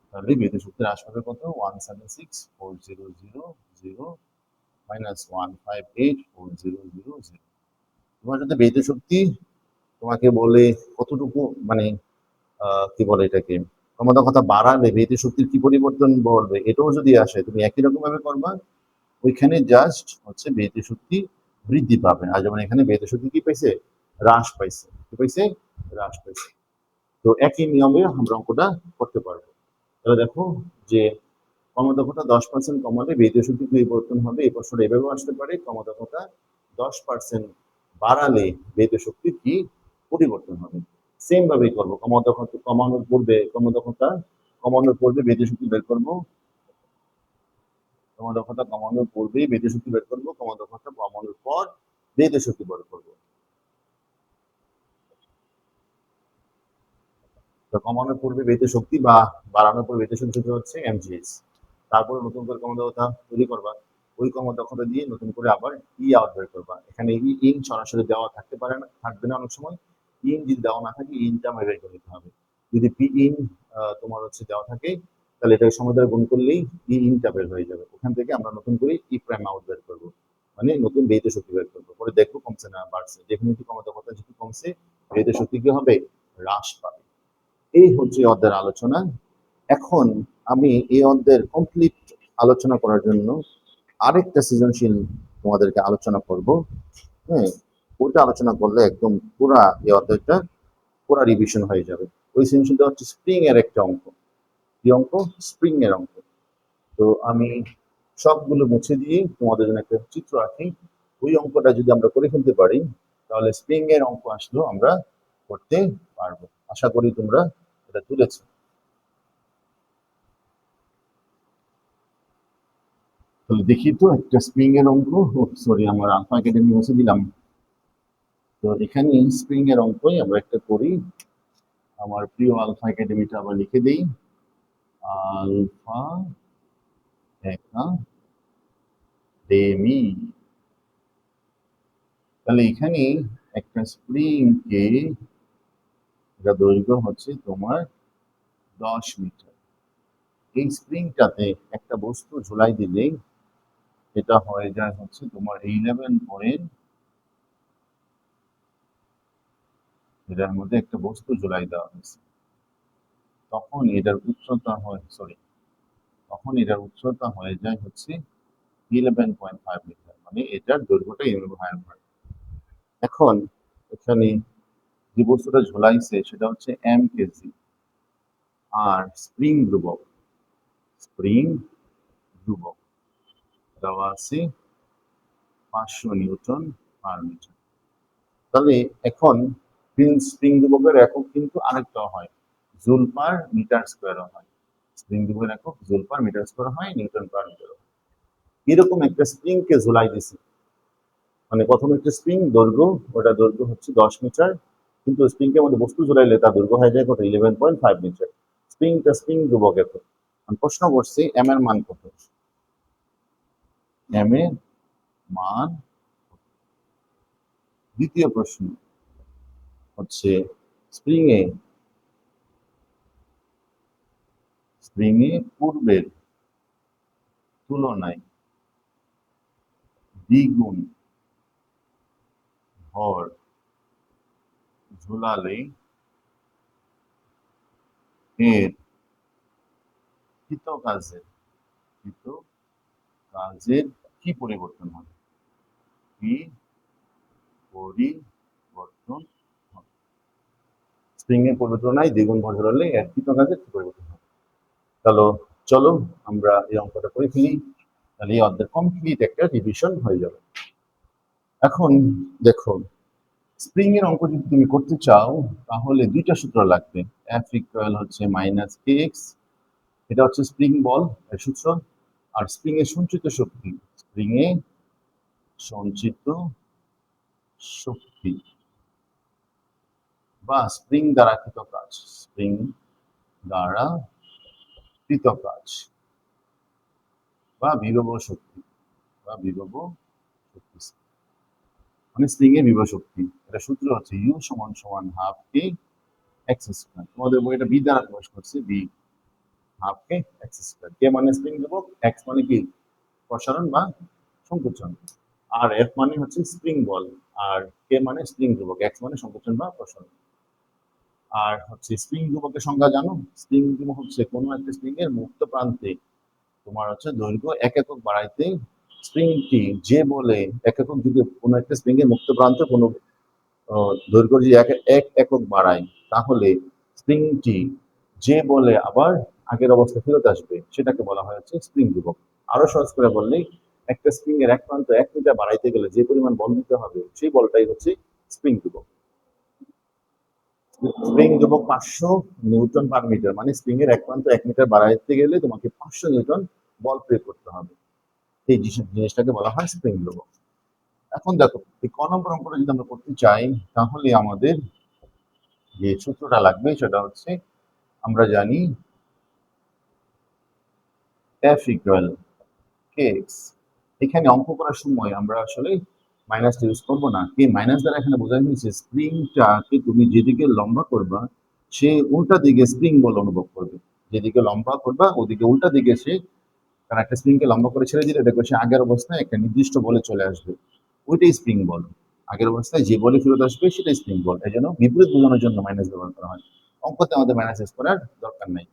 তাহলে ব্যয়িত শক্তি হ্রাস পাবে কত, 1764000 মাইনাস 1584000। তোমার যদি ব্যয়িত শক্তি তোমাকে বলে কতটুকু, মানে কি বলে এটাকে, কর্মদক্ষতা বাড়ালে ব্যয়িত শক্তির কি পরিবর্তন বলবে, এটাও যদি আসে, তুমি একই রকম ভাবে করবা। ওইখানে জাস্ট হচ্ছে ব্যয়িত শক্তি বৃদ্ধি পাবে, আর যেমন এখানে ব্যয়িত শক্তি কি পাইছে, হ্রাস পাইছে। কি পাইছে? হ্রাস পাইছে। তো একই নিয়মে আমরা অঙ্কটা করতে পারবো। তাহলে দেখো যে কর্মদক্ষতা 10% কমালে ব্যয়িত শক্তি পরিবর্তন হবে। এই প্রশ্নটা এভাবেও আসতে পারে, কর্মদক্ষতা 10% বাড়ালে ব্যয়িত শক্তির কি পরিবর্তন হবে। সেম ভাবেই করবো, কর্মদক্ষতা কমানোর পূর্বে ব্যয়িত শক্তি বের করবো, কর্মদক্ষতা কমানোর পূর্বেই ব্যয়িত শক্তি বের করবো, কর্মদক্ষতা কমানোর পর ব্যয়িত শক্তি বের করবো। তো কমানোর পূর্বে ব্যয়িত শক্তি বা বাড়ানোর পর ব্যয়িত শক্তি হচ্ছে এমজিএস। তারপরে নতুন করে কর্মদক্ষতা তৈরি করবা, ওই কর্মদক্ষতা দিয়ে নতুন করে আবার ই আউট বের করবা। এখানে ইন সরাসরি দেওয়া থাকতে পারে না, থাকবে না অনেক সময়। ইন যদি দেওয়া না থাকে, ইনটা আমরা বের করে নিতে হবে। যদি পি ইন তোমার হচ্ছে দেওয়া থাকে, তাহলে এটাকে সময় দ্বারা গুণ করলেই ই ইনটা বের হয়ে যাবে। ওখান থেকে আমরা নতুন করে ই প্রাইম আউট বের করবো, মানে নতুন ব্যয়িত শক্তি বের করবো। পরে দেখবো কমছে না বাড়ছে। ডেফিনিটলি কর্মদক্ষতা যেহেতু কমছে, ব্যয়িত শক্তি কি হবে, হ্রাস পাবে। এই হচ্ছে অধ্যায়ের আলোচনা। এখন আমি এই অধ্যায়ের কমপ্লিট আলোচনা করার জন্য আরেকটা সৃজনশীল তোমাদেরকে আলোচনা করব। হ্যাঁ, ওইটা আলোচনা করলে একদম পুরা এই অধ্যায়টা পুরা রিভিশন হয়ে যাবে। ওই সৃজনশীলটা হচ্ছে স্প্রিং এর একটা অঙ্ক। কি অঙ্ক? স্প্রিং এর অঙ্ক। তো আমি সবগুলো মুছে দিয়ে তোমাদের জন্য একটা চিত্র আঁকি। ওই অঙ্কটা যদি আমরা করে ফেলতে পারি, তাহলে স্প্রিং এর অঙ্ক আসলেও আমরা করতে পারবো। আশা করি তোমরা এটা তুলেছো। তাহলে দেখি তো একটা স্প্রিং এর অঙ্ক, সরি আমার আলফা একাডেমি মুছে দিলাম। তো এখানে স্প্রিং এর অঙ্কই আমরা একটা করি। আমার প্রিয় আলফা একাডেমিটা আবার লিখে দেই, আলফা একাডেমি। তাহলে এখানে একটা স্প্রিং কে, এটা দৈর্ঘ্য হচ্ছে তোমার 10 মিটার। এই স্প্রিংটাতে একটা বস্তু ঝুলাই দিলে এটা হয়ে যায় হচ্ছে তোমার 11 এটার মধ্যে একটা বস্তু ঝুলাই দেওয়া হয়েছে। তখন এটার উচ্চতা হয়, সরি, তখন এটার উচ্চতা হয়ে যায় হচ্ছে 11.5 মিটার, মানে এটার দৈর্ঘ্যটা 11.5। এখন এখানে যে বস্তুটা ঝোলাইছে সেটা হচ্ছে এম কেজি, আর স্প্রিং ধ্রুবক দেওয়া আছে 500 নিউটন পার মিটার। তাহলে এখন স্প্রিং ধ্রুবকের একক কিন্তু আরেকটা হয়, জুল পার মিটার স্কোয়ারও হয়। স্প্রিং ধ্রুবকের একক জুল পার মিটার স্কোয়ার হয়, নিউটন পার মিটার। এরকম একটা স্প্রিং কে ঝুলাই দিছে, মানে প্রথম একটা স্প্রিং দৈর্ঘ্য, ওটা দৈর্ঘ্য হচ্ছে 10 মিটার, কিন্তু স্প্রিংকে আমাদের বস্তু ঝুলাইলে তার দৈর্ঘ্য হয়ে যায় কত, 11.5 মিটার। স্প্রিং ধ্রুবক এত। প্রশ্ন করছে এম এর মান কত। এম এর মান। দ্বিতীয় প্রশ্ন হচ্ছে স্প্রিং এ পূর্বের তুলনায় দ্বিগুণ ভর ঝুলালে এর কৃত কাজের কি পরিবর্তন হবে? কি পরিবর্তন হবে? স্প্রিং এর পূর্বের তুলনায় দ্বিগুণ ভর ঝুলালে এর কৃত কাজের কি পরিবর্তন হবে? চলো চলো আমরা এই অঙ্কটা করে ফেলি, তাহলে এই অধ্যায়ের কমপ্লিট একটা রিভিশন হয়ে যাবে। এখন দেখো, স্প্রিং এর অঙ্ক যদি তুমি করতে চাও তাহলে দুইটা সূত্র লাগবে। এফ ইকুয়াল হচ্ছে মাইনাস কে এক্স, এটা হচ্ছে স্প্রিং বল এর সূত্র। আর স্প্রিং এর সঞ্চিত শক্তি, স্প্রিং এ সঞ্চিত শক্তি বা স্প্রিং দ্বারা কৃত কাজ, স্প্রিং দ্বারা কৃত কাজ বা বিভব শক্তি, মানে স্প্রিং এর বিভব শক্তি। এটা সূত্র হচ্ছে ইউ সমান সমান হাফ কে এক্স স্কয়ার। তোমাদের বই এটা বি দ্বারা প্রকাশ করছে, বি হাফ কে এক্স স্কয়ার। কে মানে স্প্রিং ধ্রুবক, এক্স মানে কি প্রসারণ বা সংকোচন, আর এফ মানে হচ্ছে স্প্রিং বল, আর কে মানে স্প্রিং ধ্রুবক, এক্স মানে সংকোচন বা প্রসারণ। আর হচ্ছে স্প্রিং ধ্রুবকের সংজ্ঞা জানো? স্প্রিং ধ্রুবক হচ্ছে কোনো একটা স্প্রিং এর মুক্ত প্রান্তে তোমার হচ্ছে দৈর্ঘ্য এক একক বাড়াইতে স্প্রিংটি যে বলে এক একক, যদি কোনো একটা স্প্রিং এর মুক্ত প্রান্তে কোনো দৈর্ঘ্য যদি এক একক বাড়ায় তাহলে স্প্রিংটি যে বলে আবার আগের অবস্থায় ফেরত আসবে, সেটাকে বলা হয় হচ্ছে স্প্রিং ধ্রুবক। আরো সহজ করে বললেই, একটা স্প্রিং এর এক প্রান্ত 1 মিটার বাড়াইতে গেলে যে পরিমাণ বল দিতে হবে সেই বলটাই হচ্ছে স্প্রিং ধ্রুবক। স্প্রিং ধ্রুবক 500 নিউটন পার মিটার, মানে স্প্রিং এর এক প্রান্ত 1 মিটার বাড়াইতে গেলে তোমাকে 500 নিউটন বল প্রয়োগ করতে হবে। এই জিনিসটাকে বলা হয় স্প্রিং ধ্রুবক। এখন দেখো, এই ক নম্বর অঙ্কটা যদি আমরা করতে চাই তাহলে আমাদের যে সূত্রটা লাগবে সেটা হচ্ছে, আমরা জানি এফ ইকুয়াল কে এক্স। এখানে অঙ্ক করার সময় আমরা আসলে মাইনাসটা ইউজ করবো না। কি মাইনাস দ্বারা এখানে বোঝানো হয়েছে, স্প্রিংটাকে তুমি যেদিকে লম্বা করবা সে উল্টা দিকে স্প্রিং বল অনুভব করবে। যেদিকে লম্বা করবা ওদিকে উল্টা দিকে সে, কারণ একটা স্প্রিংকে লম্বা করে ছেড়ে দিলে দেখো সে আগের অবস্থায় একটা নির্দিষ্ট বলে চলে আসবে, ওইটাই স্প্রিং বল। আগের অবস্থায় যে বলে ফেরত আসবে সেটাই স্প্রিং বল। এই জন্য বিপরীত বোঝানোর জন্য মাইনাস ব্যবহার করা হয়। অঙ্কতে আমাদের মাইনাস ইউজ করার দরকার নাই।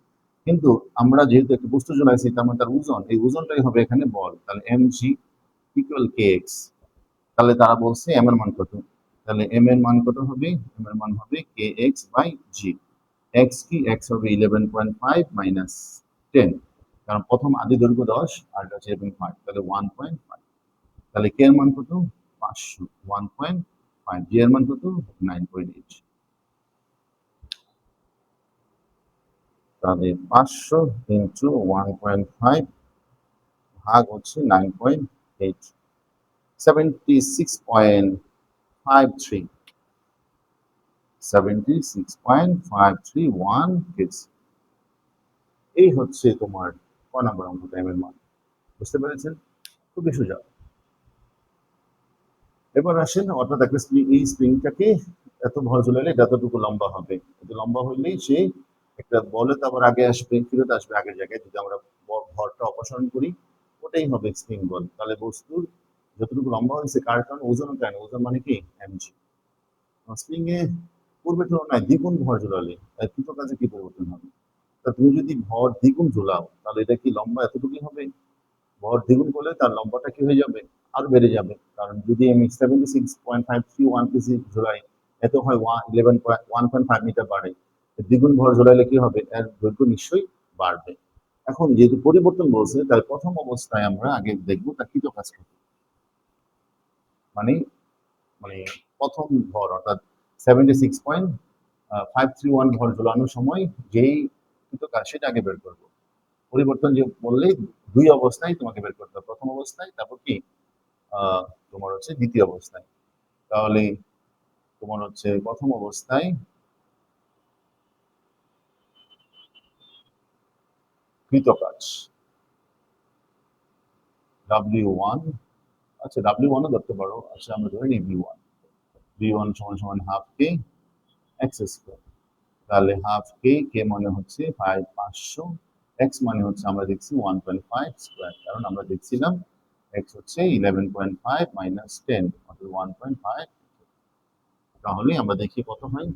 কিন্তু আমরা যেহেতু একটা বস্তু চলাইছি, তার মানে তার ওজন, এই ওজনটাই হবে এখানে বল। তাহলে এম জি ইকুয়াল কে এক্স। তাহলে তারা বলছে এম এর মান কত, তাহলে এম এর মান কত হবে? এম এর মান হবে কে এক্স বাই জি। এক্স কি? এক্স হবে 11.5 মাইনাস 10, কারণ প্রথম আদি দৈর্ঘ্য 10 আর এটা হচ্ছে 11.5, তাহলে 1.5। তাহলে কে এর মান কত? 500, 1.5। জি এর মান কত? 9.8। তাহলে 500 ইন্টু 1.5 ভাগ হচ্ছে 9.8, 76.53, 76.531 কেজি। এই হচ্ছে তোমার ক নম্বর অঙ্ক টাইমের মান। বুঝতে পেরেছেন? খুবই সোজা। এবার আসেন, অর্থাৎ একটা স্প্রিং, এই স্প্রিংটাকে এত ভর ঝুলালে এটা এতটুকু লম্বা হবে, এত লম্বা হইলেই সে একটা বলে তো আবার আগে আসবে, ফেরত আসবে আগের জায়গায়। যদি আমরা ভরটা অপসারণ করি ওটাই হবে স্প্রিং বল। তাহলে বস্তুর যতটুকু লম্বা হয়েছে কার কারণে? ওজনের কারণে। ওজন মানে কি? এমজি। স্প্রিং এ পূর্বের তুলনায় দ্বিগুণ ভর ঝুলালে তার কৃত কাজে কি পরিবর্তন হবে? তা তুমি যদি ভর দ্বিগুণ ঝুলাও তাহলে এটা কি লম্বা এতটুকুই হবে? ভর দ্বিগুণ করলে তার লম্বাটা কি হয়ে যাবে? আরো বেড়ে যাবে। কারণ যদি আমি 76.531 কেজি ঝুলাই, এত হয় 1.5 মিটার বাড়ে। দ্বিগুণ ভর ঝুলাইলে কি হবে? এর দৈর্ঘ্য নিশ্চয়ই বাড়বে। এখন যেহেতু পরিবর্তন বলছে, তাই প্রথম অবস্থায় আমরা আগে দেখবো তার কৃত কাজ কত। মানে মানে প্রথম ভর অর্থাৎ 76.531 ভর ঝোলানোর সময় যেই কৃত কাজ সেটা আগে বের করবো। পরিবর্তন যে বললেই দুই অবস্থায় তোমাকে বের করতে হবে, প্রথম অবস্থায়, তারপর কি তোমার হচ্ছে দ্বিতীয় অবস্থায়। তাহলে তোমার হচ্ছে প্রথম অবস্থায় কৃত কাজ, W1, আচ্ছা W1 ও ধরতে পারো, আচ্ছা আমরা ধরে নিই V1 সমান সমান হাফ কে এক্স স্কোয়ার। তাহলে হাফ কে, কে মানে হচ্ছে 500, এক্স মানে হচ্ছে আমরা দেখছি 1.5 স্কোয়ার, কারণ আমরা দেখছিলাম এক্স হচ্ছে 11.5 মাইনাস 10 অর্থাৎ 1.5। তাহলে আমরা দেখি কত হয়,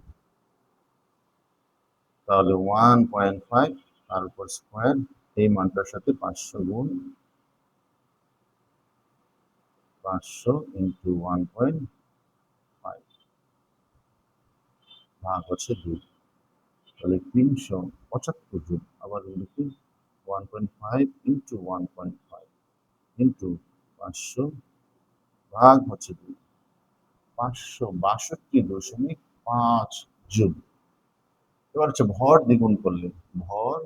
তাহলে 1.5 তার উপর স্কোয়ার, এই মানটার সাথে 500 গুণ, 500 ইন্টু 1.5 ভাগ হচ্ছে 2, তাহলে 375 জুল। আবার লিখি 1.5 ইন্টু 1.5 ইন্টু 500 ভাগ হচ্ছে 2, 562.5 জুল। এবার হচ্ছে ভর দ্বিগুণ করলে, ভর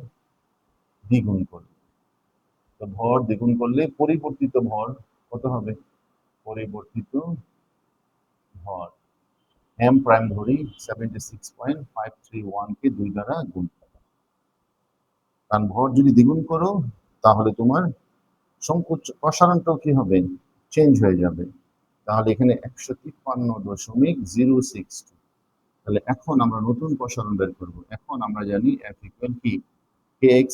দ্বিগুণ করলে, তো ভর দ্বিগুণ করলে পরিবর্তিত ভর কত হবে? পরিবর্তিত ভর এম প্রাইম ধরি 76.531 কে 2 দ্বারা গুণ করো, কারণ ভর যদি দ্বিগুণ করো তাহলে তোমার সংকোচ প্রসারণটাও কি হবে? চেঞ্জ হয়ে যাবে। তাহলে এখানে 153.062। তাহলে এখন আমরা নতুন প্রসারণ বের করবো। এখন আমরা জানি f ইকুয়াল কি kx,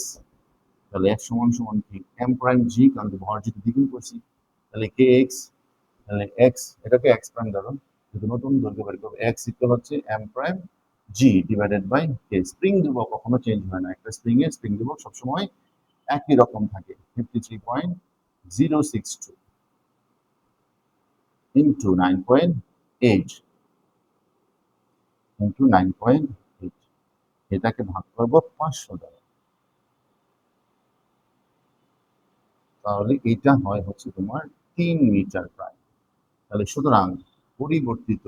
তাহলে f সমান সমান কি m প্রাইম g, কারণ ভর যদি দ্বিগুণ করছি তাহলে kx, তাহলে x এটাকে x প্রাইম ধরো, কিন্তু নতুন দৈর্ঘ্য বের করবো, x ইকুয়াল হচ্ছে m prime g divided by k। Spring ধ্রুবক কখনো চেঞ্জ হয় না, একটা স্প্রিং এর স্প্রিং ধ্রুবক সবসময় একই রকম থাকে, 53.062 ইন্টু 9.8 ইন্টু 9.8, এটাকে ভাগ করবো 500 দ্বারা, তাহলে এটা হয় হচ্ছে তোমার 3 মিটার প্রায়। তাহলে সুতরাং পরিবর্তিত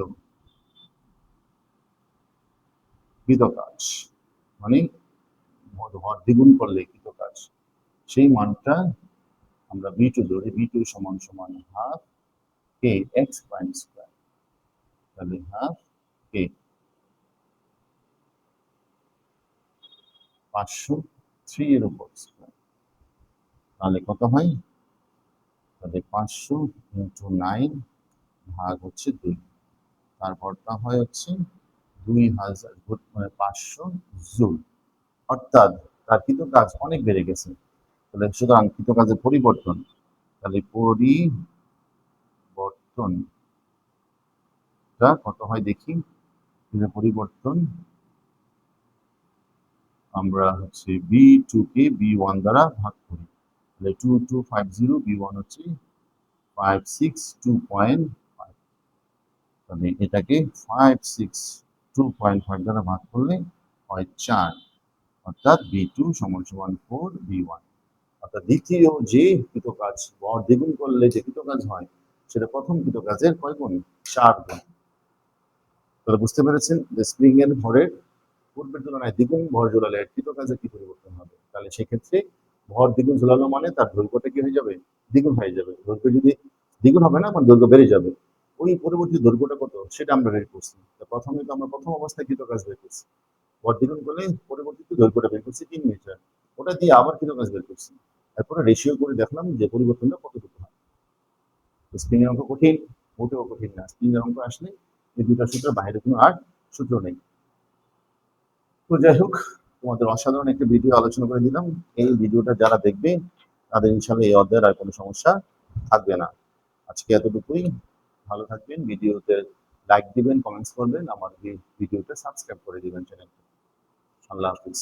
কৃত কাজ মানে ভর দ্বিগুণ করলে কৃত কাজ, সেই মানটা আমরা b2 ধরি, b2 সমান সমান হাফ কে এক্স প্রাইম স্কোয়ার, তাহলে হাফ কে 503 এর উপর স্কোয়ার, তাহলে কত হয়? তাহলে 500 ইন্টু 9 ভাগ হচ্ছে 2, তারপরটা হয় হচ্ছে 2500 জুল, অর্থাৎ তার কৃত কাজ অনেক বেড়ে গেছে। তাহলে সুতরাং কৃত কাজের পরিবর্তন, তাহলে পরিবর্তনটা কত হয় দেখি, পরিবর্তন আমরা হচ্ছে B2 কে B1 দ্বারা ভাগ করি, তাহলে 2250, B1 হচ্ছে 562.5, তাহলে এটাকে 562.5 দ্বারা ভাগ করলে হয় 4, অর্থাৎ B2 সমান সমান 4, B1। অর্থাৎ দ্বিতীয় যে কৃত কাজ, ভর দ্বিগুণ করলে যে কৃত কাজ হয় সেটা প্রথম কৃত কাজের কয় গুণ? 4 গুণ। তাহলে বুঝতে পেরেছেন যে স্প্রিং এর ভরের পূর্বের তুলনায় দ্বিগুণ ভর ঝোলালে কৃত কাজে কি পরিবর্তন হবে। তাহলে সেক্ষেত্রে ভর দ্বিগুণ ঝোলানো মানে তার দৈর্ঘ্যটা কি হয়ে যাবে? দ্বিগুণ হয়ে যাবে। দৈর্ঘ্য যদি দ্বিগুণ হবে না, মানে দৈর্ঘ্য বেড়ে যাবে। ওই পরবর্তী দৈর্ঘ্যটা কত সেটা আমরা বের করছি। প্রথমে তো আমরা প্রথম অবস্থায় কৃত কাজ বের করছি, ভর দ্বিগুণ করলে পরবর্তীতে দৈর্ঘ্যটা বের করছি 3 মিটার, ওটা দিয়ে আবার কৃত কাজ বের করছি, তারপরে রেশিও করে দেখলাম যে পরিবর্তনটা কতটুকু হয়। স্প্রিং এর অঙ্ক কঠিন, মোটেও কঠিন না। স্প্রিং এর অঙ্ক আসলে এই দুটা সূত্রের বাইরে কোনো আর সূত্র নেই। তো যাই হোক, তোমাদের অসাধারণ একটা ভিডিও আলোচনা করে দিলাম। এই ভিডিওটা যারা দেখবে তাদের ইনশাল্লাহ এই অধ্যায়ের আর কোনো সমস্যা থাকবে না। আজকে এতটুকুই, ভালো থাকবেন, ভিডিওতে লাইক দিবেন, কমেন্টস করবেন, আমার ভিডিওটা সাবস্ক্রাইব করে দিবেন চ্যানেলটা। আল্লাহ হাফিজ।